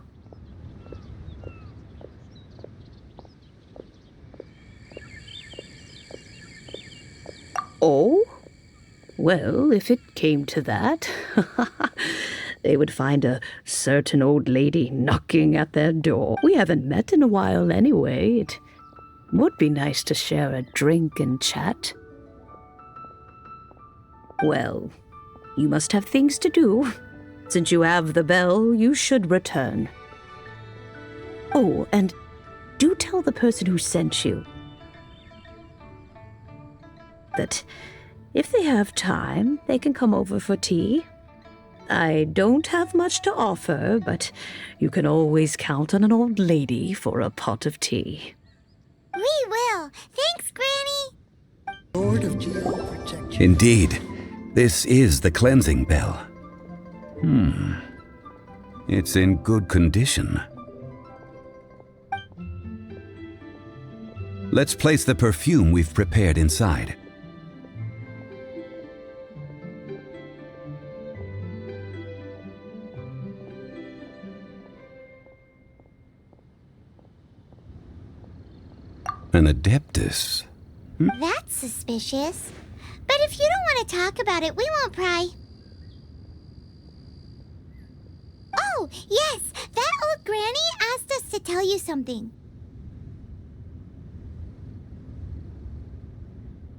Oh? Well, if it came to that, they would find a certain old lady knocking at their door. We haven't met in a while anyway. It would be nice to share a drink and chat. Well, you must have things to do. Since you have the bell, you should return. Oh, and do tell the person who sent you that if they have time, they can come over for tea. I don't have much to offer, but you can always count on an old lady for a pot of tea. We will. Thanks, Granny. Lord of Geo Protection. Indeed, this is the cleansing bell. It's in good condition. Let's place the perfume we've prepared inside. An Adeptus? That's suspicious. But if you don't want to talk about it, we won't pry. Oh, yes! That old granny asked us to tell you something.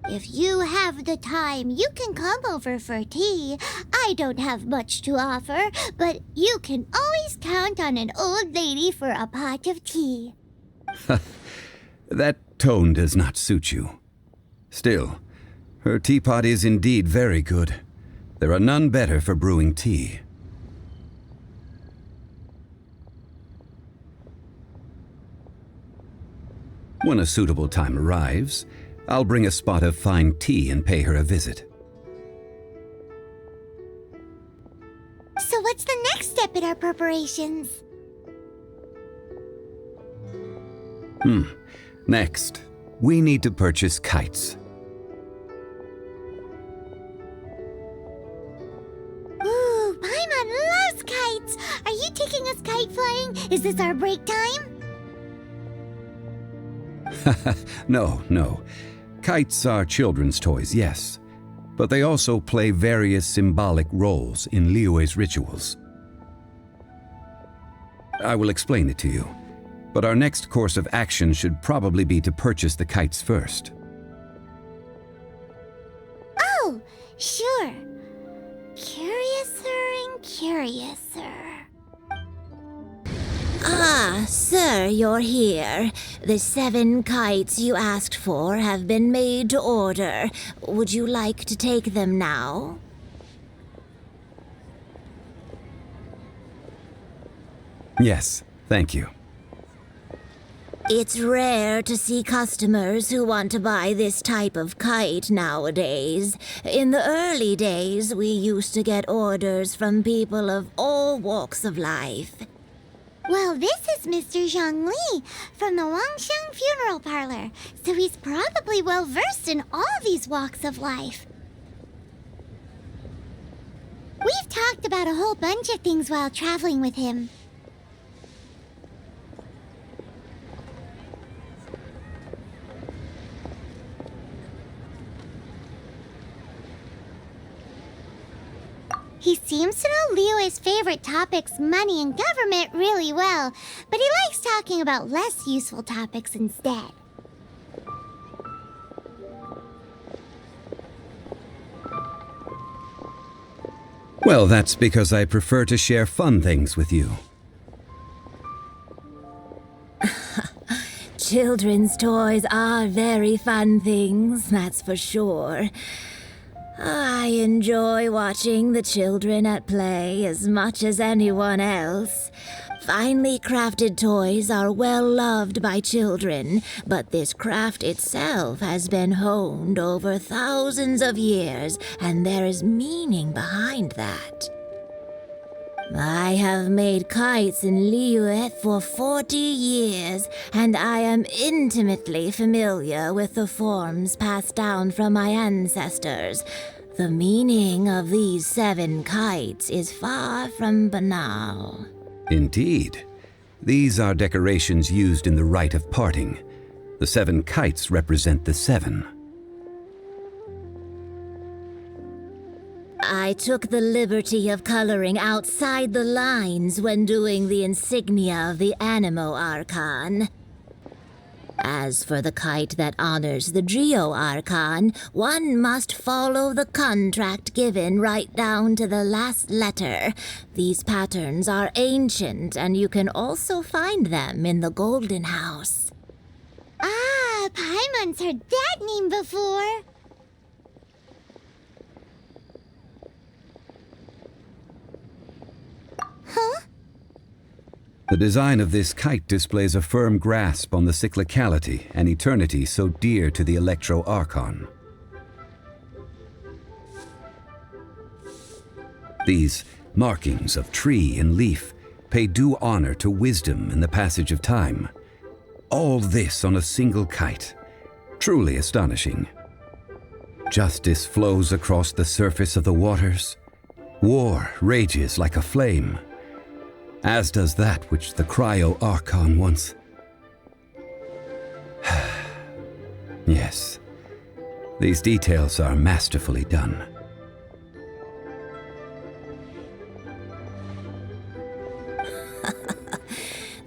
If you have the time, you can come over for tea. I don't have much to offer, but you can always count on an old lady for a pot of tea. That tone does not suit you. Still, her teapot is indeed very good. There are none better for brewing tea. When a suitable time arrives, I'll bring a spot of fine tea and pay her a visit. So what's the next step in our preparations? Next, we need to purchase kites. Ooh, Paimon loves kites! Are you taking us kite flying? Is this our break time? No. Kites are children's toys, yes. But they also play various symbolic roles in Liyue's rituals. I will explain it to you. But our next course of action should probably be to purchase the kites first. Oh, sure. Curiouser and curiouser. Ah, sir, you're here. The 7 kites you asked for have been made to order. Would you like to take them now? Yes, thank you. It's rare to see customers who want to buy this type of kite nowadays. In the early days, we used to get orders from people of all walks of life. Well, this is Mr. Zhongli from the Wangsheng Funeral Parlor, so he's probably well versed in all these walks of life. We've talked about a whole bunch of things while traveling with him. He seems to know Liyue's favorite topics, money and government, really well, but he likes talking about less useful topics instead. Well, that's because I prefer to share fun things with you. Children's toys are very fun things, that's for sure. I enjoy watching the children at play as much as anyone else. Finely crafted toys are well loved by children, but this craft itself has been honed over thousands of years, and there is meaning behind that. I have made kites in Liyue for 40 years, and I am intimately familiar with the forms passed down from my ancestors. The meaning of these 7 kites is far from banal. Indeed. These are decorations used in the rite of parting. The 7 kites represent the 7. I took the liberty of coloring outside the lines when doing the insignia of the Animo Archon. As for the kite that honors the Geo Archon, one must follow the contract given right down to the last letter. These patterns are ancient, and you can also find them in the Golden House. Ah, Paimon's heard that name before. Huh? The design of this kite displays a firm grasp on the cyclicality and eternity so dear to the Electro Archon. These markings of tree and leaf pay due honor to wisdom and the passage of time. All this on a single kite. Truly astonishing. Justice flows across the surface of the waters. War rages like a flame, as does that which the Cryo Archon once. Yes, these details are masterfully done.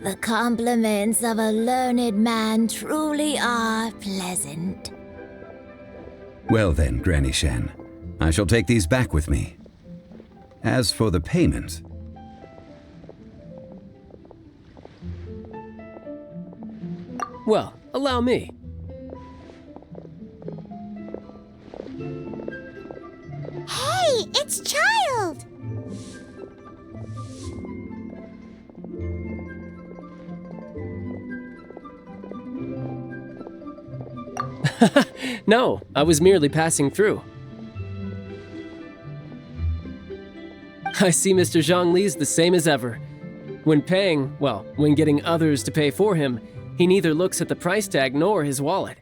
The compliments of a learned man truly are pleasant. Well then, Granny Shan, I shall take these back with me. As for the payment... Well, allow me. Hey, it's Child! No, I was merely passing through. I see Mr. Zhongli's the same as ever. When paying, well, when getting others to pay for him, he neither looks at the price tag nor his wallet.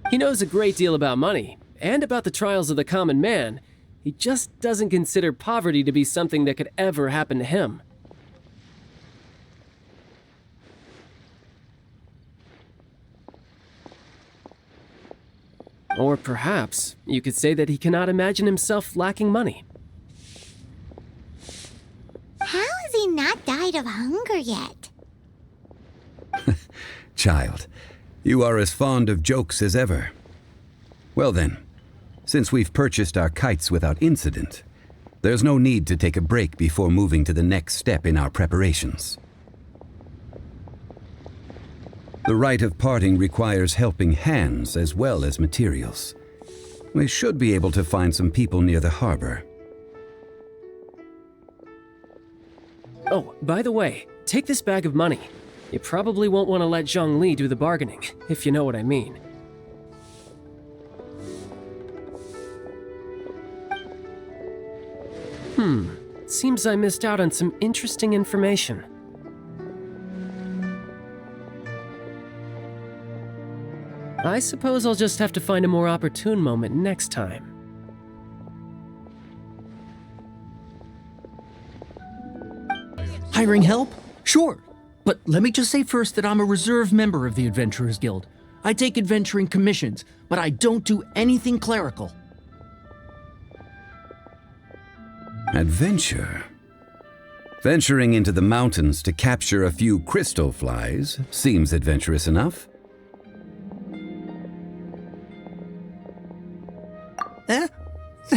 He knows a great deal about money, and about the trials of the common man. He just doesn't consider poverty to be something that could ever happen to him. Or perhaps you could say that he cannot imagine himself lacking money. How has he not died of hunger yet? Child, you are as fond of jokes as ever. Well then, since we've purchased our kites without incident, there's no need to take a break before moving to the next step in our preparations. The rite of parting requires helping hands as well as materials. We should be able to find some people near the harbor. Oh, by the way, take this bag of money. You probably won't want to let Zhongli do the bargaining, if you know what I mean. Seems I missed out on some interesting information. I suppose I'll just have to find a more opportune moment next time. Hiring help? Sure. But let me just say first that I'm a reserve member of the Adventurers Guild. I take adventuring commissions, but I don't do anything clerical. Adventure? Venturing into the mountains to capture a few crystal flies seems adventurous enough.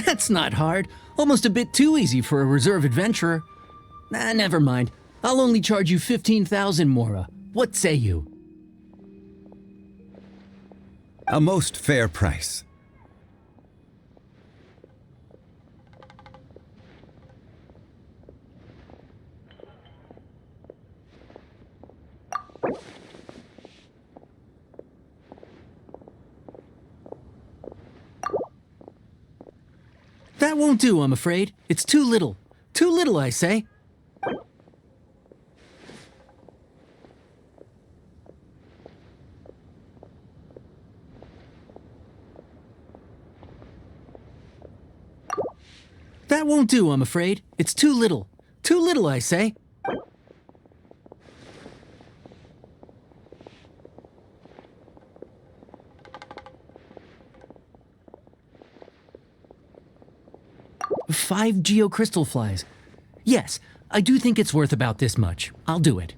That's not hard. Almost a bit too easy for a reserve adventurer. Never mind. I'll only charge you 15,000 Mora. What say you? A most fair price. That won't do, I'm afraid. It's too little. Too little, I say. That won't do, I'm afraid. It's too little. Too little, I say. Five geocrystal flies. Yes, I do think it's worth about this much. I'll do it.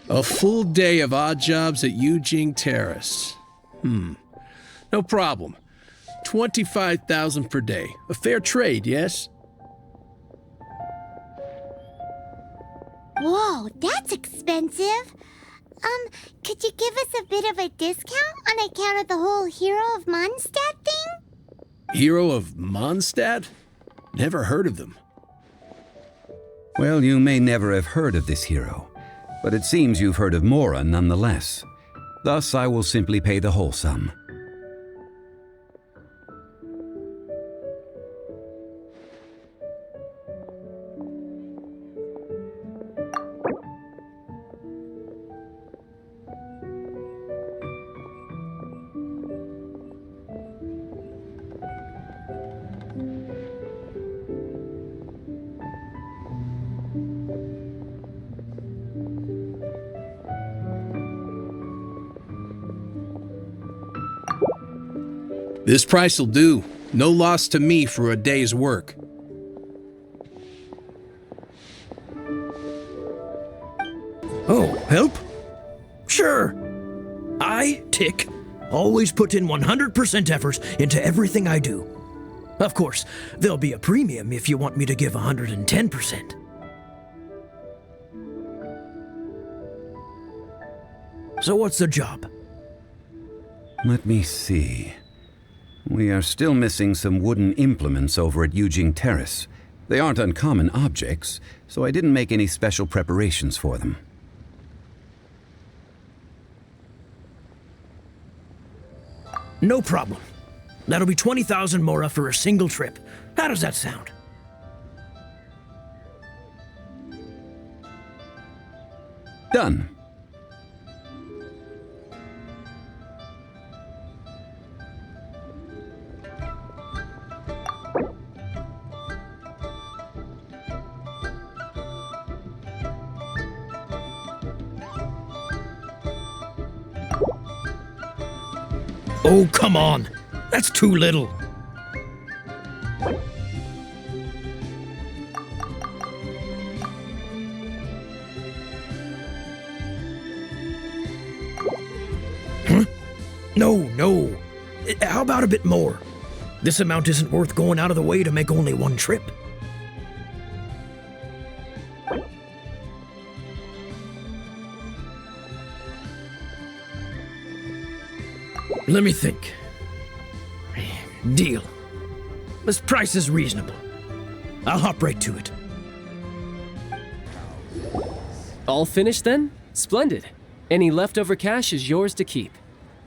A full day of odd jobs at Yujing Terrace. No problem. 25,000 per day. A fair trade, yes? Whoa, that's expensive. Could you give us a bit of a discount on account of the whole Hero of Mondstadt thing? Hero of Mondstadt? Never heard of them. Well, you may never have heard of this hero, but it seems you've heard of Mora nonetheless. Thus, I will simply pay the whole sum. This price'll do. No loss to me for a day's work. Oh, help? Sure. I, Tick, always put in 100% effort into everything I do. Of course, there'll be a premium if you want me to give 110%. So what's the job? Let me see. We are still missing some wooden implements over at Yujing Terrace. They aren't uncommon objects, so I didn't make any special preparations for them. No problem. That'll be 20,000 Mora for a single trip. How does that sound? Done. Oh, come on. That's too little. Huh? No. How about a bit more? This amount isn't worth going out of the way to make only one trip. Let me think. Deal. This price is reasonable. I'll hop right to it. All finished then? Splendid. Any leftover cash is yours to keep.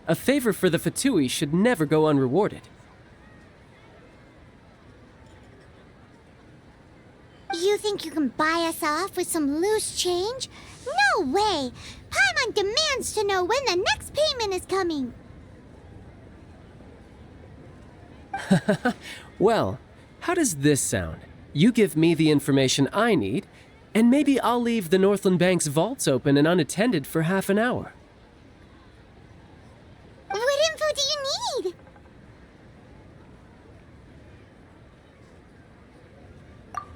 A favor for the Fatui should never go unrewarded. You think you can buy us off with some loose change? No way! Paimon demands to know when the next payment is coming. Well, how does this sound? You give me the information I need, and maybe I'll leave the Northland Bank's vaults open and unattended for half an hour. What info do you need?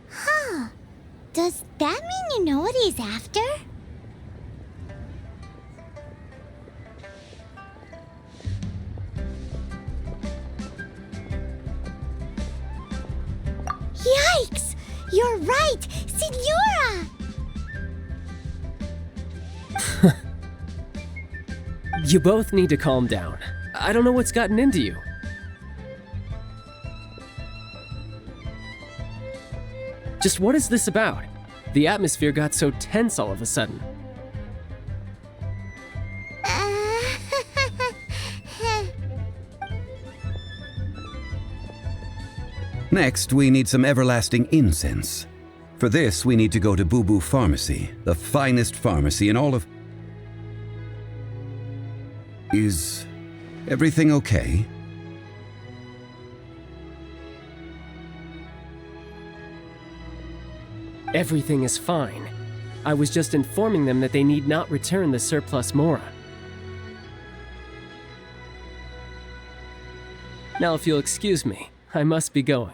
Huh. Does that mean you know what he's after? Yikes! You're right! Signora! You both need to calm down. I don't know what's gotten into you. Just what is this about? The atmosphere got so tense all of a sudden. Next, we need some everlasting incense. For this, we need to go to Boo Boo Pharmacy, the finest pharmacy in all of... Is everything okay? Everything is fine. I was just informing them that they need not return the surplus Mora. Now, if you'll excuse me, I must be going.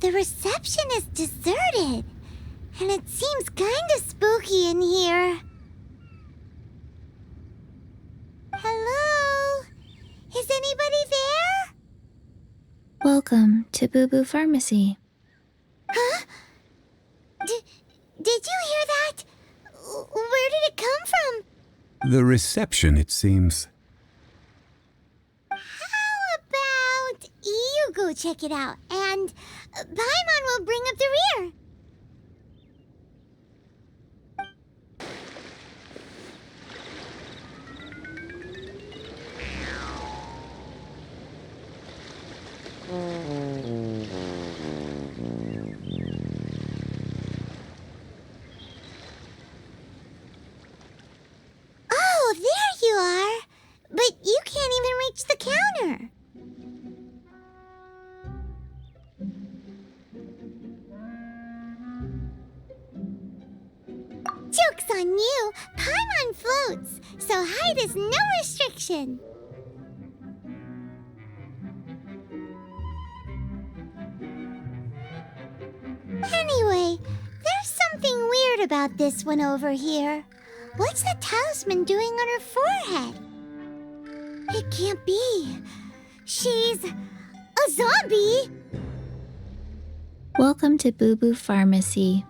The reception is deserted, and it seems kinda spooky in here. Hello? Is anybody there? Welcome to Boo Boo Pharmacy. Huh? Did you hear that? Where did it come from? The reception, it seems. How about you go check it out, and Paimon will bring up the rear. Oh, there you are. But you can't even reach the counter. Joke's on you! Paimon floats, so height is no restriction. Anyway, there's something weird about this one over here. What's the talisman doing on her forehead? It can't be. She's a zombie! Welcome to Boo Boo Pharmacy.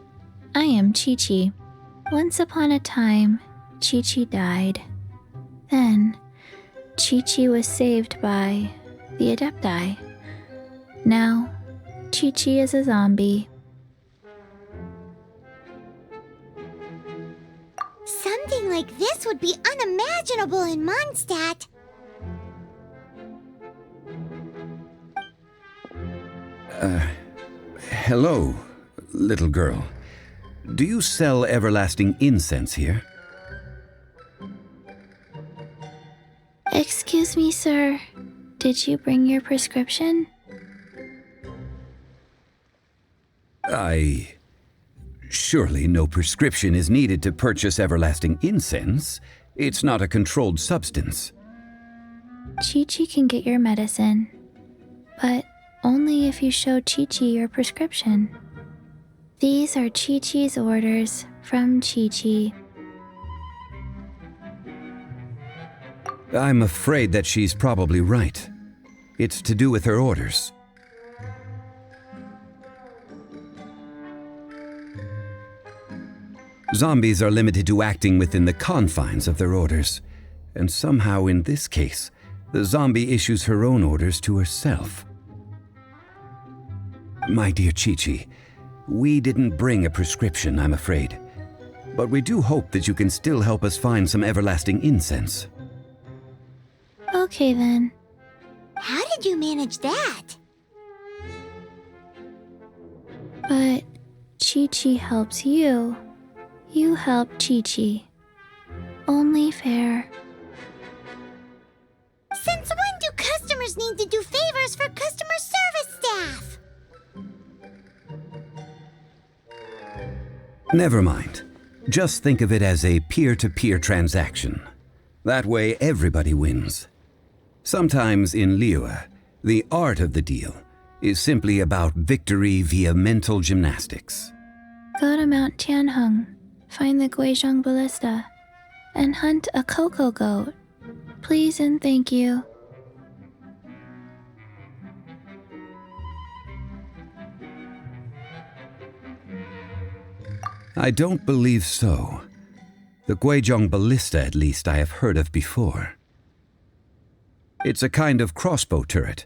I am Chi-Chi. Once upon a time, Chi-Chi died. Then, Chi-Chi was saved by the Adepti. Now, Chi-Chi is a zombie. Something like this would be unimaginable in Mondstadt. Hello, little girl. Do you sell everlasting incense here? Excuse me, sir. Did you bring your prescription? Surely no prescription is needed to purchase everlasting incense. It's not a controlled substance. Chi-Chi can get your medicine, but only if you show Chi-Chi your prescription. These are Chi-Chi's orders from Chi-Chi. I'm afraid that she's probably right. It's to do with her orders. Zombies are limited to acting within the confines of their orders, and somehow in this case, the zombie issues her own orders to herself. My dear Chi-Chi, we didn't bring a prescription, I'm afraid, but we do hope that you can still help us find some everlasting incense. Okay then. How did you manage that? But Chi-Chi helps you. You help Chi-Chi. Only fair. Since when do customers need to do favors for customer service staff? Never mind. Just think of it as a peer-to-peer transaction. That way everybody wins. Sometimes in Liyue, the art of the deal is simply about victory via mental gymnastics. Go to Mount Tianheng, find the Guizhong Ballista, and hunt a cocoa goat. Please and thank you. I don't believe so. The Guizhong Ballista, at least, I have heard of before. It's a kind of crossbow turret,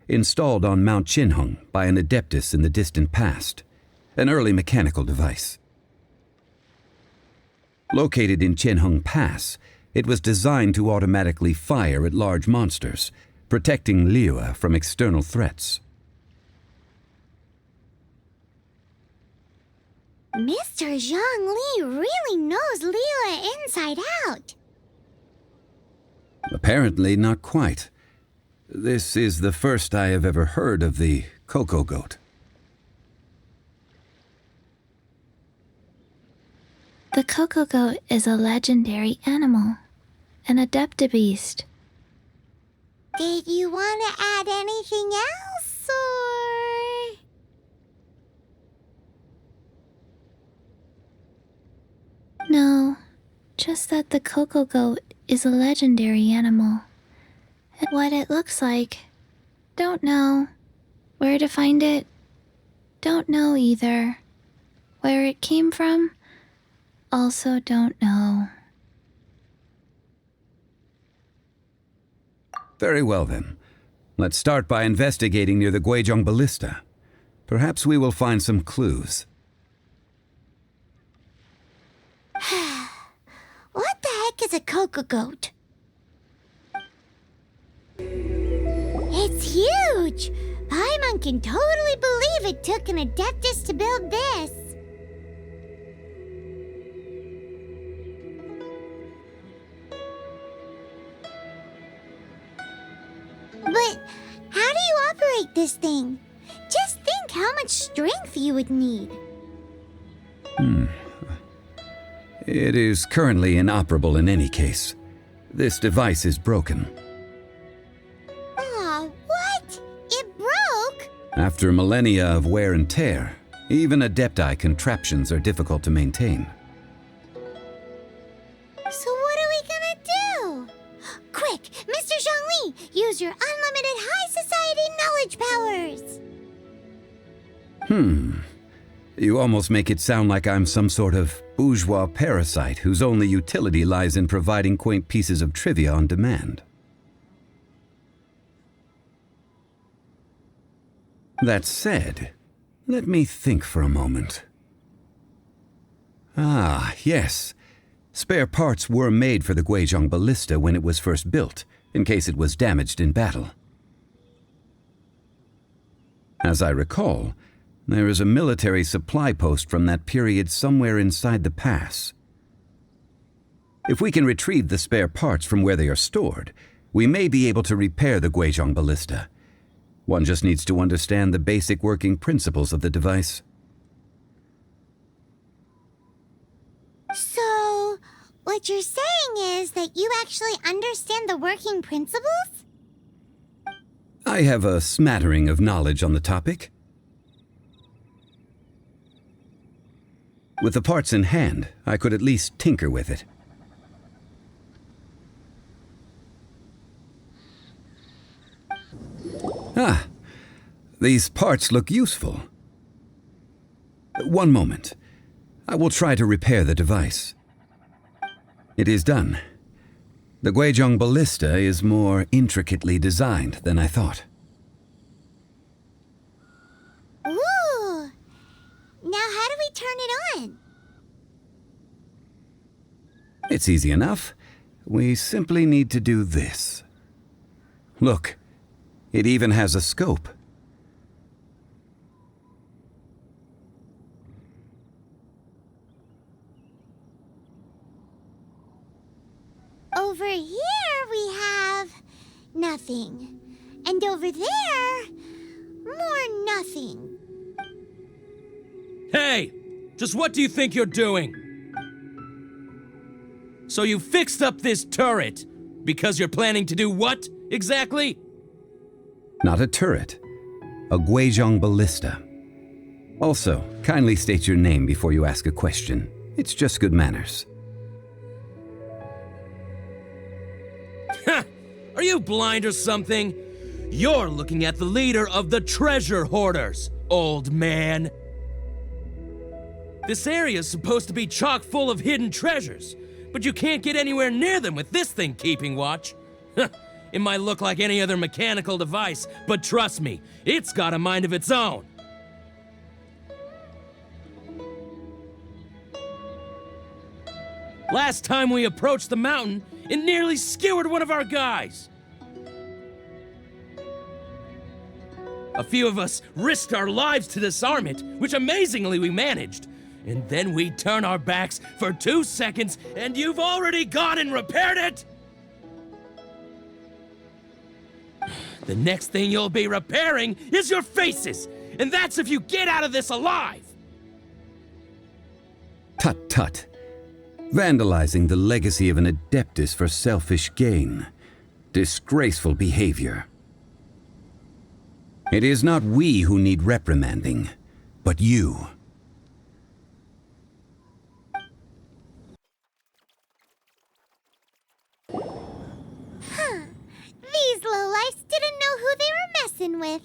installed on Mount Tianheng by an adeptus in the distant past, an early mechanical device. Located in Tianheng Pass, it was designed to automatically fire at large monsters, protecting Liyue from external threats. Mr. Zhongli really knows Liyue inside out. Apparently not quite. This is the first I have ever heard of the cocoa goat. The cocoa goat is a legendary animal, an adeptabeast. Did you want to add anything else, or...? No, just that the cocoa goat is a legendary animal. And what it looks like, don't know. Where to find it, don't know either. Where it came from, also don't know. Very well then. Let's start by investigating near the Guizhong Ballista. Perhaps we will find some clues. What the heck is a cocoa goat? It's huge! Paimon can totally believe it took an adeptus to build this. But how do you operate this thing? Just think how much strength you would need. It is currently inoperable in any case. This device is broken. Aw, what? It broke? After millennia of wear and tear, even adepti contraptions are difficult to maintain. So what are we gonna do? Quick, Mr. Zhongli, use your unlimited high society knowledge powers! You almost make it sound like I'm some sort of bourgeois parasite whose only utility lies in providing quaint pieces of trivia on demand. That said, let me think for a moment. Ah, yes. Spare parts were made for the Guizhong Ballista when it was first built, in case it was damaged in battle. As I recall, there is a military supply post from that period somewhere inside the pass. If we can retrieve the spare parts from where they are stored, we may be able to repair the Guizhong Ballista. One just needs to understand the basic working principles of the device. So, what you're saying is that you actually understand the working principles? I have a smattering of knowledge on the topic. With the parts in hand, I could at least tinker with it. Ah, these parts look useful. One moment. I will try to repair the device. It is done. The Guizhong Ballista is more intricately designed than I thought. Ooh! Now how do we turn it on? It's easy enough. We simply need to do this. Look, it even has a scope. Over here we have nothing. And over there, more nothing. Hey! Just what do you think you're doing? So you fixed up this turret because you're planning to do what, exactly? Not a turret. A Guizhong ballista. Also, kindly state your name before you ask a question. It's just good manners. Ha! Are you blind or something? You're looking at the leader of the treasure hoarders, old man. This area's supposed to be chock full of hidden treasures, but you can't get anywhere near them with this thing keeping watch. It might look like any other mechanical device, but trust me, it's got a mind of its own. Last time we approached the mountain, it nearly skewered one of our guys. A few of us risked our lives to disarm it, which amazingly we managed. And then we turn our backs for 2 seconds, and you've already gone and repaired it? The next thing you'll be repairing is your faces, and that's if you get out of this alive! Tut tut. Vandalizing the legacy of an Adeptus for selfish gain. Disgraceful behavior. It is not we who need reprimanding, but you. These lowlifes didn't know who they were messing with.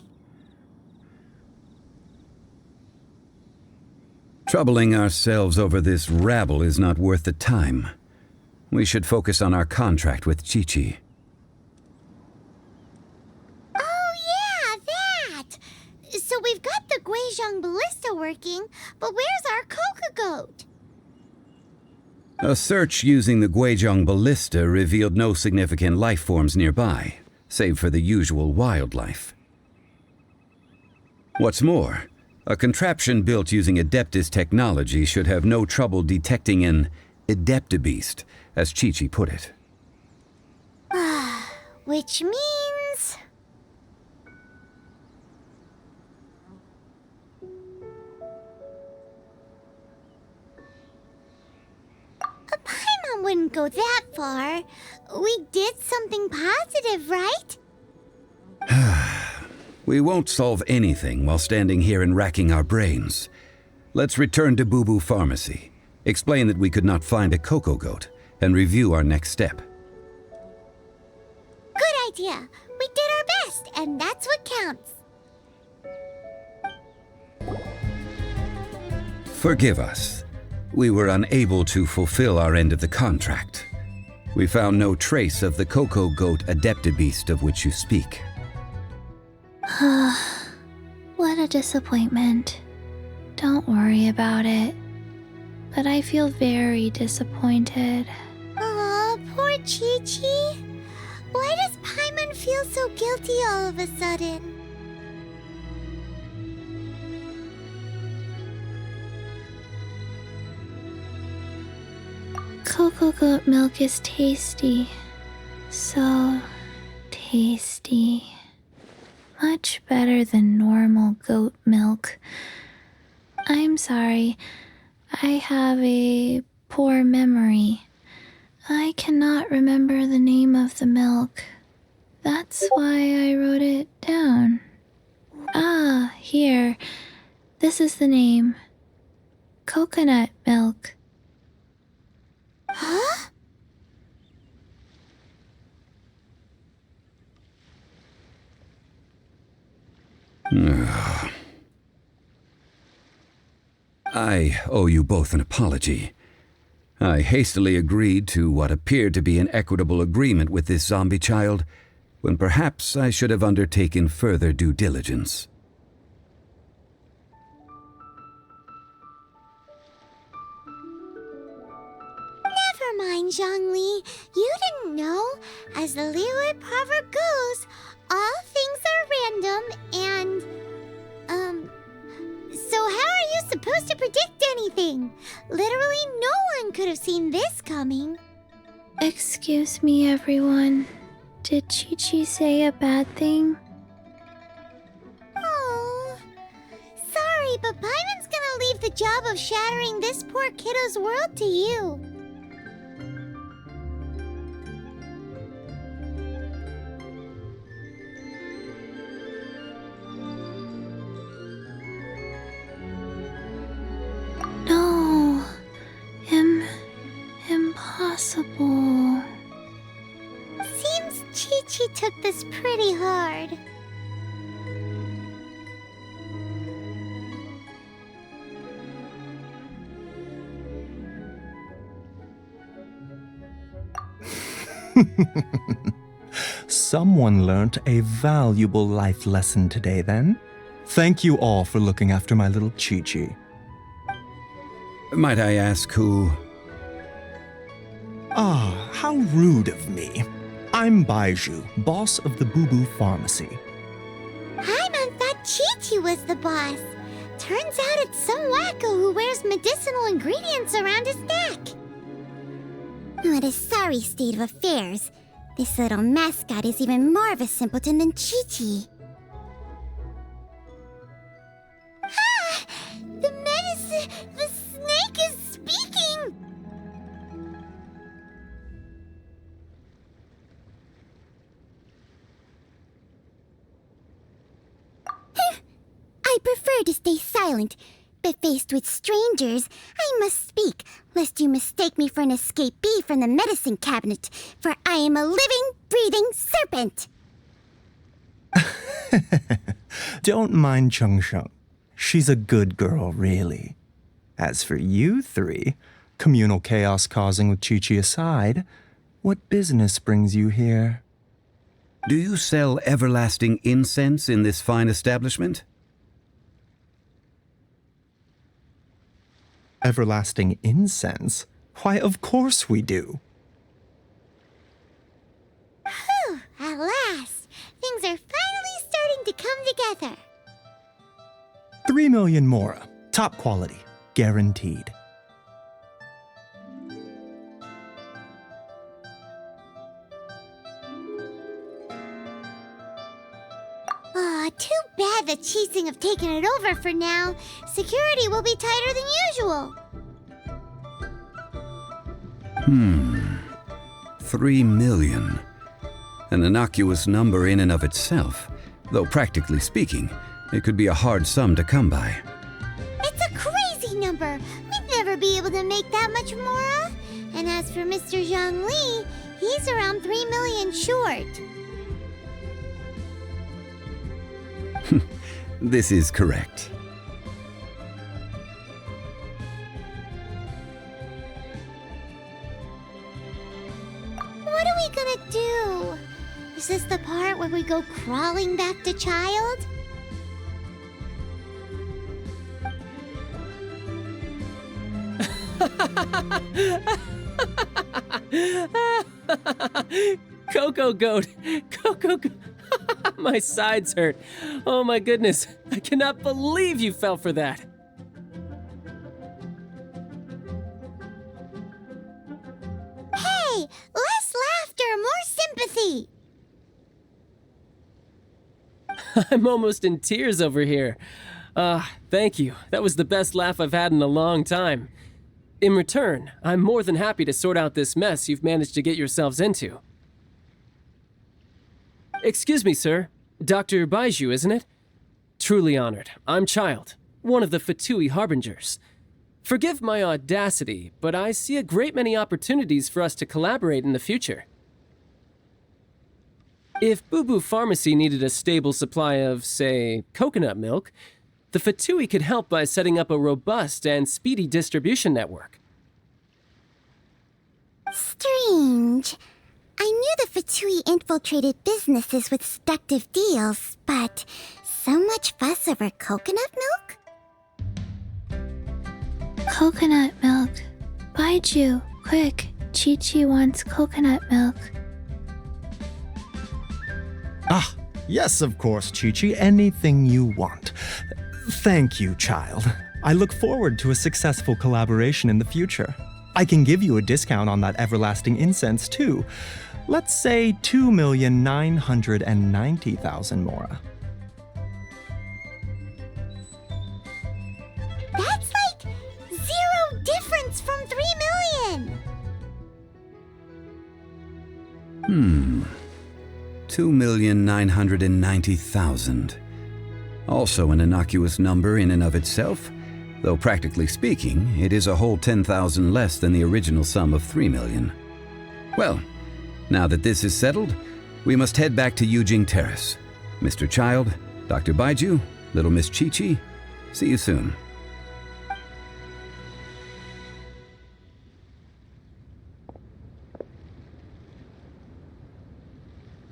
Troubling ourselves over this rabble is not worth the time. We should focus on our contract with Chi-Chi. Oh yeah, that! So we've got the Guizhong ballista working, but where's our Coca Goat? A search using the Guizhong ballista revealed no significant life forms nearby, save for the usual wildlife. What's more, a contraption built using Adeptus technology should have no trouble detecting an Adeptabeast, as Chi-Chi put it. Which means... Paimon wouldn't go that far. We did something positive, right? We won't solve anything while standing here and racking our brains. Let's return to Boo Boo Pharmacy, explain that we could not find a Coco Goat, and review our next step. Good idea. We did our best, and that's what counts. Forgive us. We were unable to fulfill our end of the contract. We found no trace of the Coco Goat Adeptabeast of which you speak. What a disappointment. Don't worry about it. But I feel very disappointed. Aw, poor Chi-Chi. Why does Paimon feel so guilty all of a sudden? Cocoa goat milk is tasty. So tasty. Much better than normal goat milk. I'm sorry. I have a poor memory. I cannot remember the name of the milk. That's why I wrote it down. Ah, here. This is the name. Coconut milk. Huh? I owe you both an apology. I hastily agreed to what appeared to be an equitable agreement with this zombie child, when perhaps I should have undertaken further due diligence. Never mind, Zhongli. You didn't know. As the Liyue proverb goes, all things are random and... So how are you supposed to predict anything? Literally no one could have seen this coming. Excuse me, everyone. Did Chi-Chi say a bad thing? Oh, sorry, but Paimon's gonna leave the job of shattering this poor kiddo's world to you. No. Impossible. Seems Chi-Chi took this pretty hard. Someone learnt a valuable life lesson today, then. Thank you all for looking after my little Chi-Chi. Might I ask who? Ah, how rude of me. I'm Baiju, boss of the Boo Boo Pharmacy. Paimon thought Chi-Chi was the boss. Turns out it's some wacko who wears medicinal ingredients around his neck. What a sorry state of affairs. This little mascot is even more of a simpleton than Chi-Chi. Ah! The medicine... The snake is speaking! I prefer to stay silent, but faced with strangers, I must speak, lest you mistake me for an escapee from the medicine cabinet, for I am a living, breathing serpent! Don't mind Chung Sheng. She's a good girl, really. As for you three, communal chaos causing with Chi-Chi aside, what business brings you here? Do you sell everlasting incense in this fine establishment? Everlasting incense? Why, of course we do. Whew, at last! Things are finally starting to come together. 3 million mora. Top quality. Guaranteed. Aw, too bad the Chising have taken it over for now. Security will be tighter than usual. 3 million. An innocuous number in and of itself, though practically speaking, it could be a hard sum to come by. It's a crazy number. We'd never be able to make that much mora. And as for Mr. Zhang Li, he's around 3 million short. This is correct. What are we gonna do? Is this the part where we go crawling back to Child? Coco Goat! Coco Goat! My sides hurt. Oh my goodness. I cannot believe you fell for that. Hey! Less laughter, more sympathy! I'm almost in tears over here. Thank you. That was the best laugh I've had in a long time. In return, I'm more than happy to sort out this mess you've managed to get yourselves into. Excuse me, sir. Dr. Baiju, isn't it? Truly honored. I'm Child, one of the Fatui Harbingers. Forgive my audacity, but I see a great many opportunities for us to collaborate in the future. If Boo Boo Pharmacy needed a stable supply of, say, coconut milk, the Fatui could help by setting up a robust and speedy distribution network. Strange. I knew the Fatui infiltrated businesses with seductive deals, but so much fuss over coconut milk? Coconut milk. Baiju, quick. Chi-Chi wants coconut milk. Ah, yes, of course, Chi-Chi. Anything you want. Thank you, Child. I look forward to a successful collaboration in the future. I can give you a discount on that everlasting incense, too. Let's say 2,990,000 Mora. That's like 0 difference from 3 million! 2,990,000. Also an innocuous number in and of itself, though practically speaking, it is a whole 10,000 less than the original sum of 3 million. Well, now that this is settled, we must head back to Yujing Terrace. Mr. Child, Dr. Baiju, Little Miss Chi-Chi, see you soon.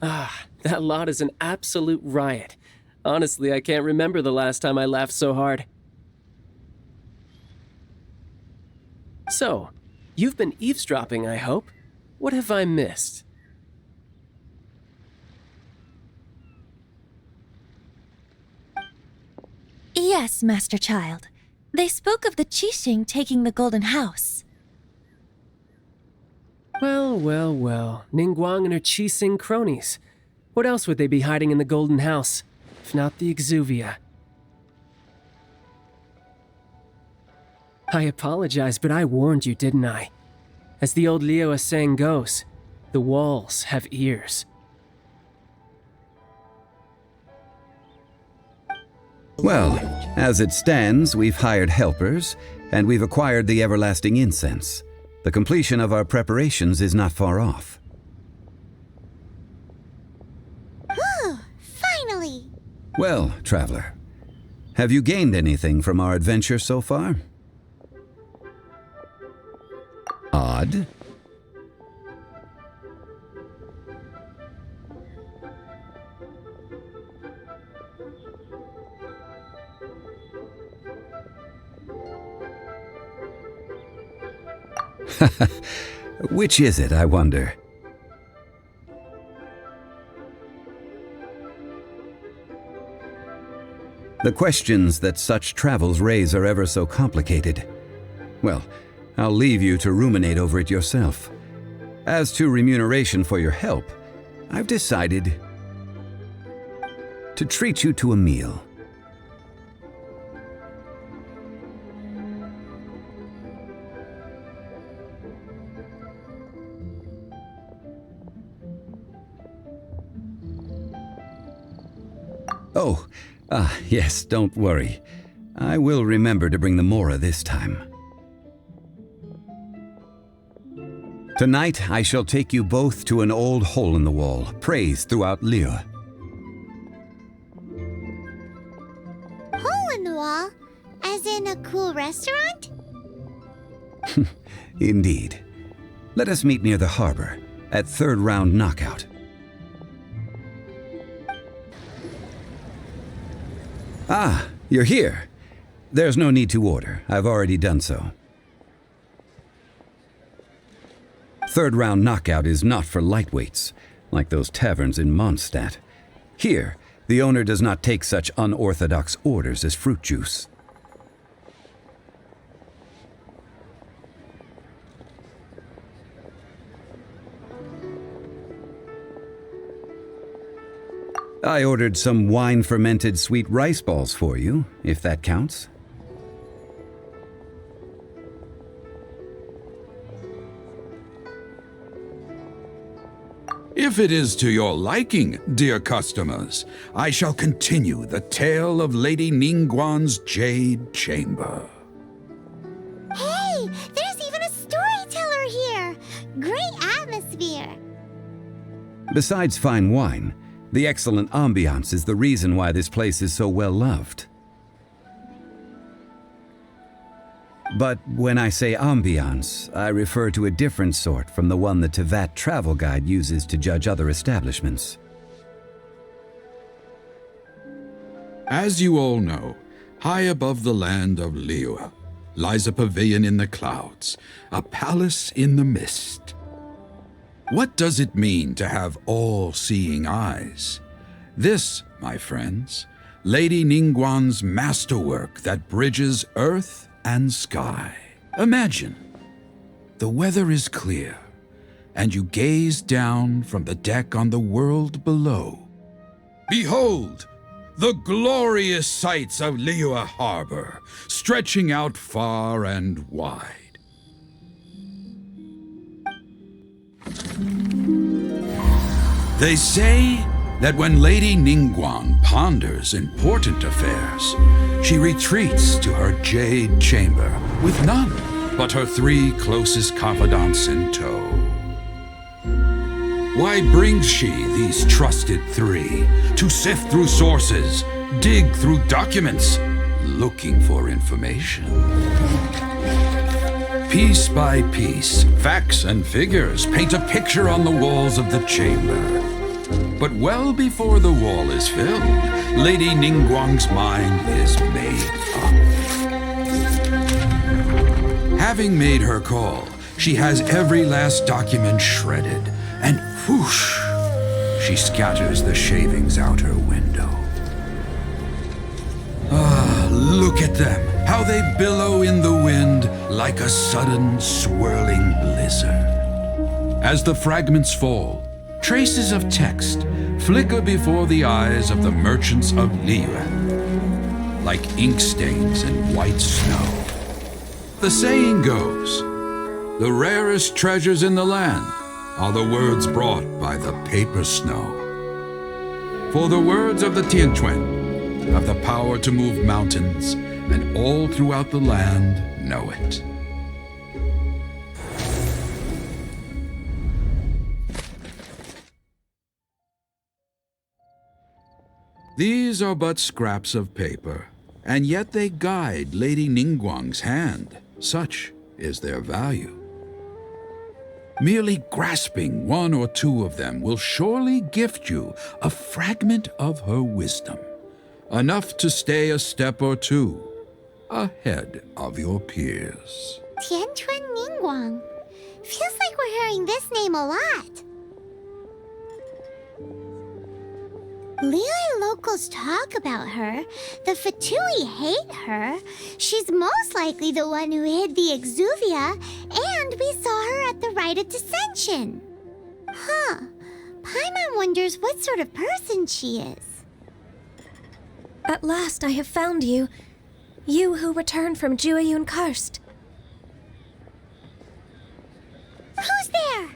Ah, that lot is an absolute riot. Honestly, I can't remember the last time I laughed so hard. So, you've been eavesdropping, I hope. What have I missed? Yes, Master Child. They spoke of the Qixing taking the Golden House. Well, well, well. Ningguang and her Qixing cronies. What else would they be hiding in the Golden House, if not the Exuvia? I apologize, but I warned you, didn't I? As the old Liyue saying goes, the walls have ears. Well, as it stands, we've hired helpers, and we've acquired the everlasting incense. The completion of our preparations is not far off. Finally! Well, traveler, have you gained anything from our adventure so far? Odd. Which is it, I wonder? The questions that such travels raise are ever so complicated. Well, I'll leave you to ruminate over it yourself. As to remuneration for your help, I've decided to treat you to a meal. Oh, yes, don't worry. I will remember to bring the Mora this time. Tonight, I shall take you both to an old hole in the wall, praised throughout Liyue. Hole in the wall? As in a cool restaurant? Indeed. Let us meet near the harbor, at third round knockout. Ah, you're here. There's no need to order. I've already done so. Third round knockout is not for lightweights, like those taverns in Mondstadt. Here, the owner does not take such unorthodox orders as fruit juice. I ordered some wine-fermented sweet rice balls for you, if that counts. If it is to your liking, dear customers, I shall continue the tale of Lady Ningguang's Jade Chamber. Hey, there's even a storyteller here! Great atmosphere! Besides fine wine, the excellent ambiance is the reason why this place is so well loved. But when I say ambiance, I refer to a different sort from the one the Tevat travel guide uses to judge other establishments. As you all know, high above the land of Liyue lies a pavilion in the clouds, a palace in the mist. What does it mean to have all-seeing eyes? This, my friends, Lady Ningguang's masterwork that bridges earth and sky. Imagine the weather is clear, and you gaze down from the deck on the world below. Behold, the glorious sights of Liyue Harbor, stretching out far and wide. They say that when Lady Ningguang ponders important affairs, she retreats to her jade chamber with none but her 3 closest confidants in tow. Why brings she these trusted 3 to sift through sources, dig through documents, looking for information? Piece by piece, facts and figures paint a picture on the walls of the chamber. But well before the wall is filled, Lady Ningguang's mind is made up. Having made her call, she has every last document shredded, and whoosh, she scatters the shavings out her window. Ah, look at them, how they billow in the wind like a sudden swirling blizzard. As the fragments fall, traces of text flicker before the eyes of the merchants of Liyue, like ink stains in white snow. The saying goes, the rarest treasures in the land are the words brought by the paper snow. For the words of the Tianquan have the power to move mountains, and all throughout the land know it. These are but scraps of paper, and yet they guide Lady Ningguang's hand. Such is their value. Merely grasping 1 or 2 of them will surely gift you a fragment of her wisdom, enough to stay a step or 2 ahead of your peers. Tianquan Ningguang. Feels like we're hearing this name a lot. Liyue locals talk about her. The Fatui hate her. She's most likely the one who hid the exuvia, and we saw her at the Rite of Dissension. Huh. Paimon wonders what sort of person she is. At last I have found you. You who returned from Jueyun Karst. Who's there?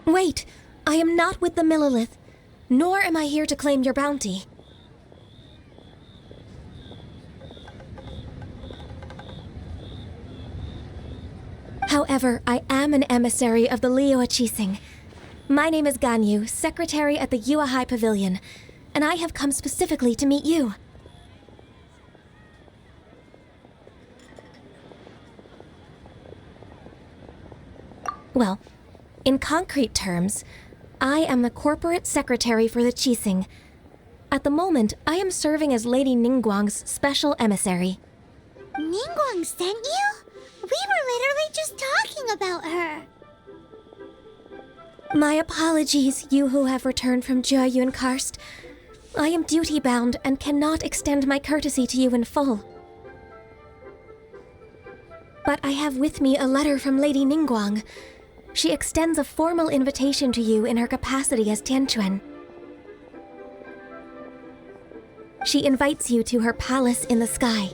Wait, I am not with the Millilith, nor am I here to claim your bounty. However, I am an emissary of the Liyue Qixing. My name is Ganyu, secretary at the Yue High Pavilion, and I have come specifically to meet you. Well, in concrete terms, I am the corporate secretary for the Qixing. At the moment, I am serving as Lady Ningguang's special emissary. Ningguang sent you? We were literally just talking about her. My apologies, you who have returned from Jueyun Karst. I am duty-bound and cannot extend my courtesy to you in full. But I have with me a letter from Lady Ningguang. She extends a formal invitation to you in her capacity as Tianquan. She invites you to her palace in the sky.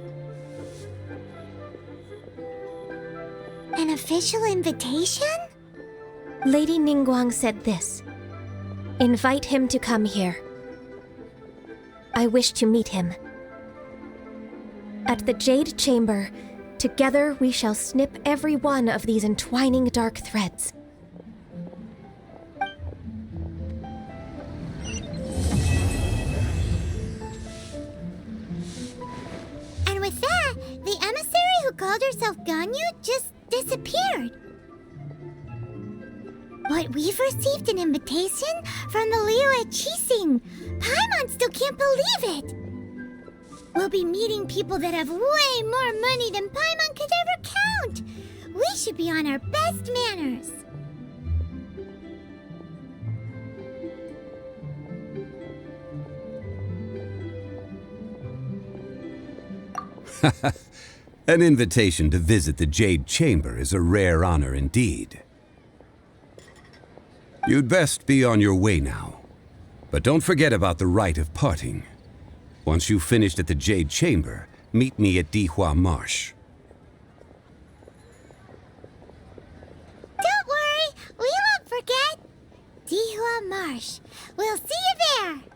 An official invitation? Lady Ningguang said this. Invite him to come here. I wish to meet him. At the Jade Chamber, together we shall snip every one of these entwining dark threads. And with that, the emissary who called herself Ganyu just disappeared. But we've received an invitation from the Liyue Qixing. Paimon still can't believe it. We'll be meeting people that have way more money than Paimon could ever count. We should be on our best manners. An invitation to visit the Jade Chamber is a rare honor indeed. You'd best be on your way now. But don't forget about the rite of parting. Once you've finished at the Jade Chamber, meet me at Dihua Marsh. Don't worry, we won't forget. Dihua Marsh. We'll see you there.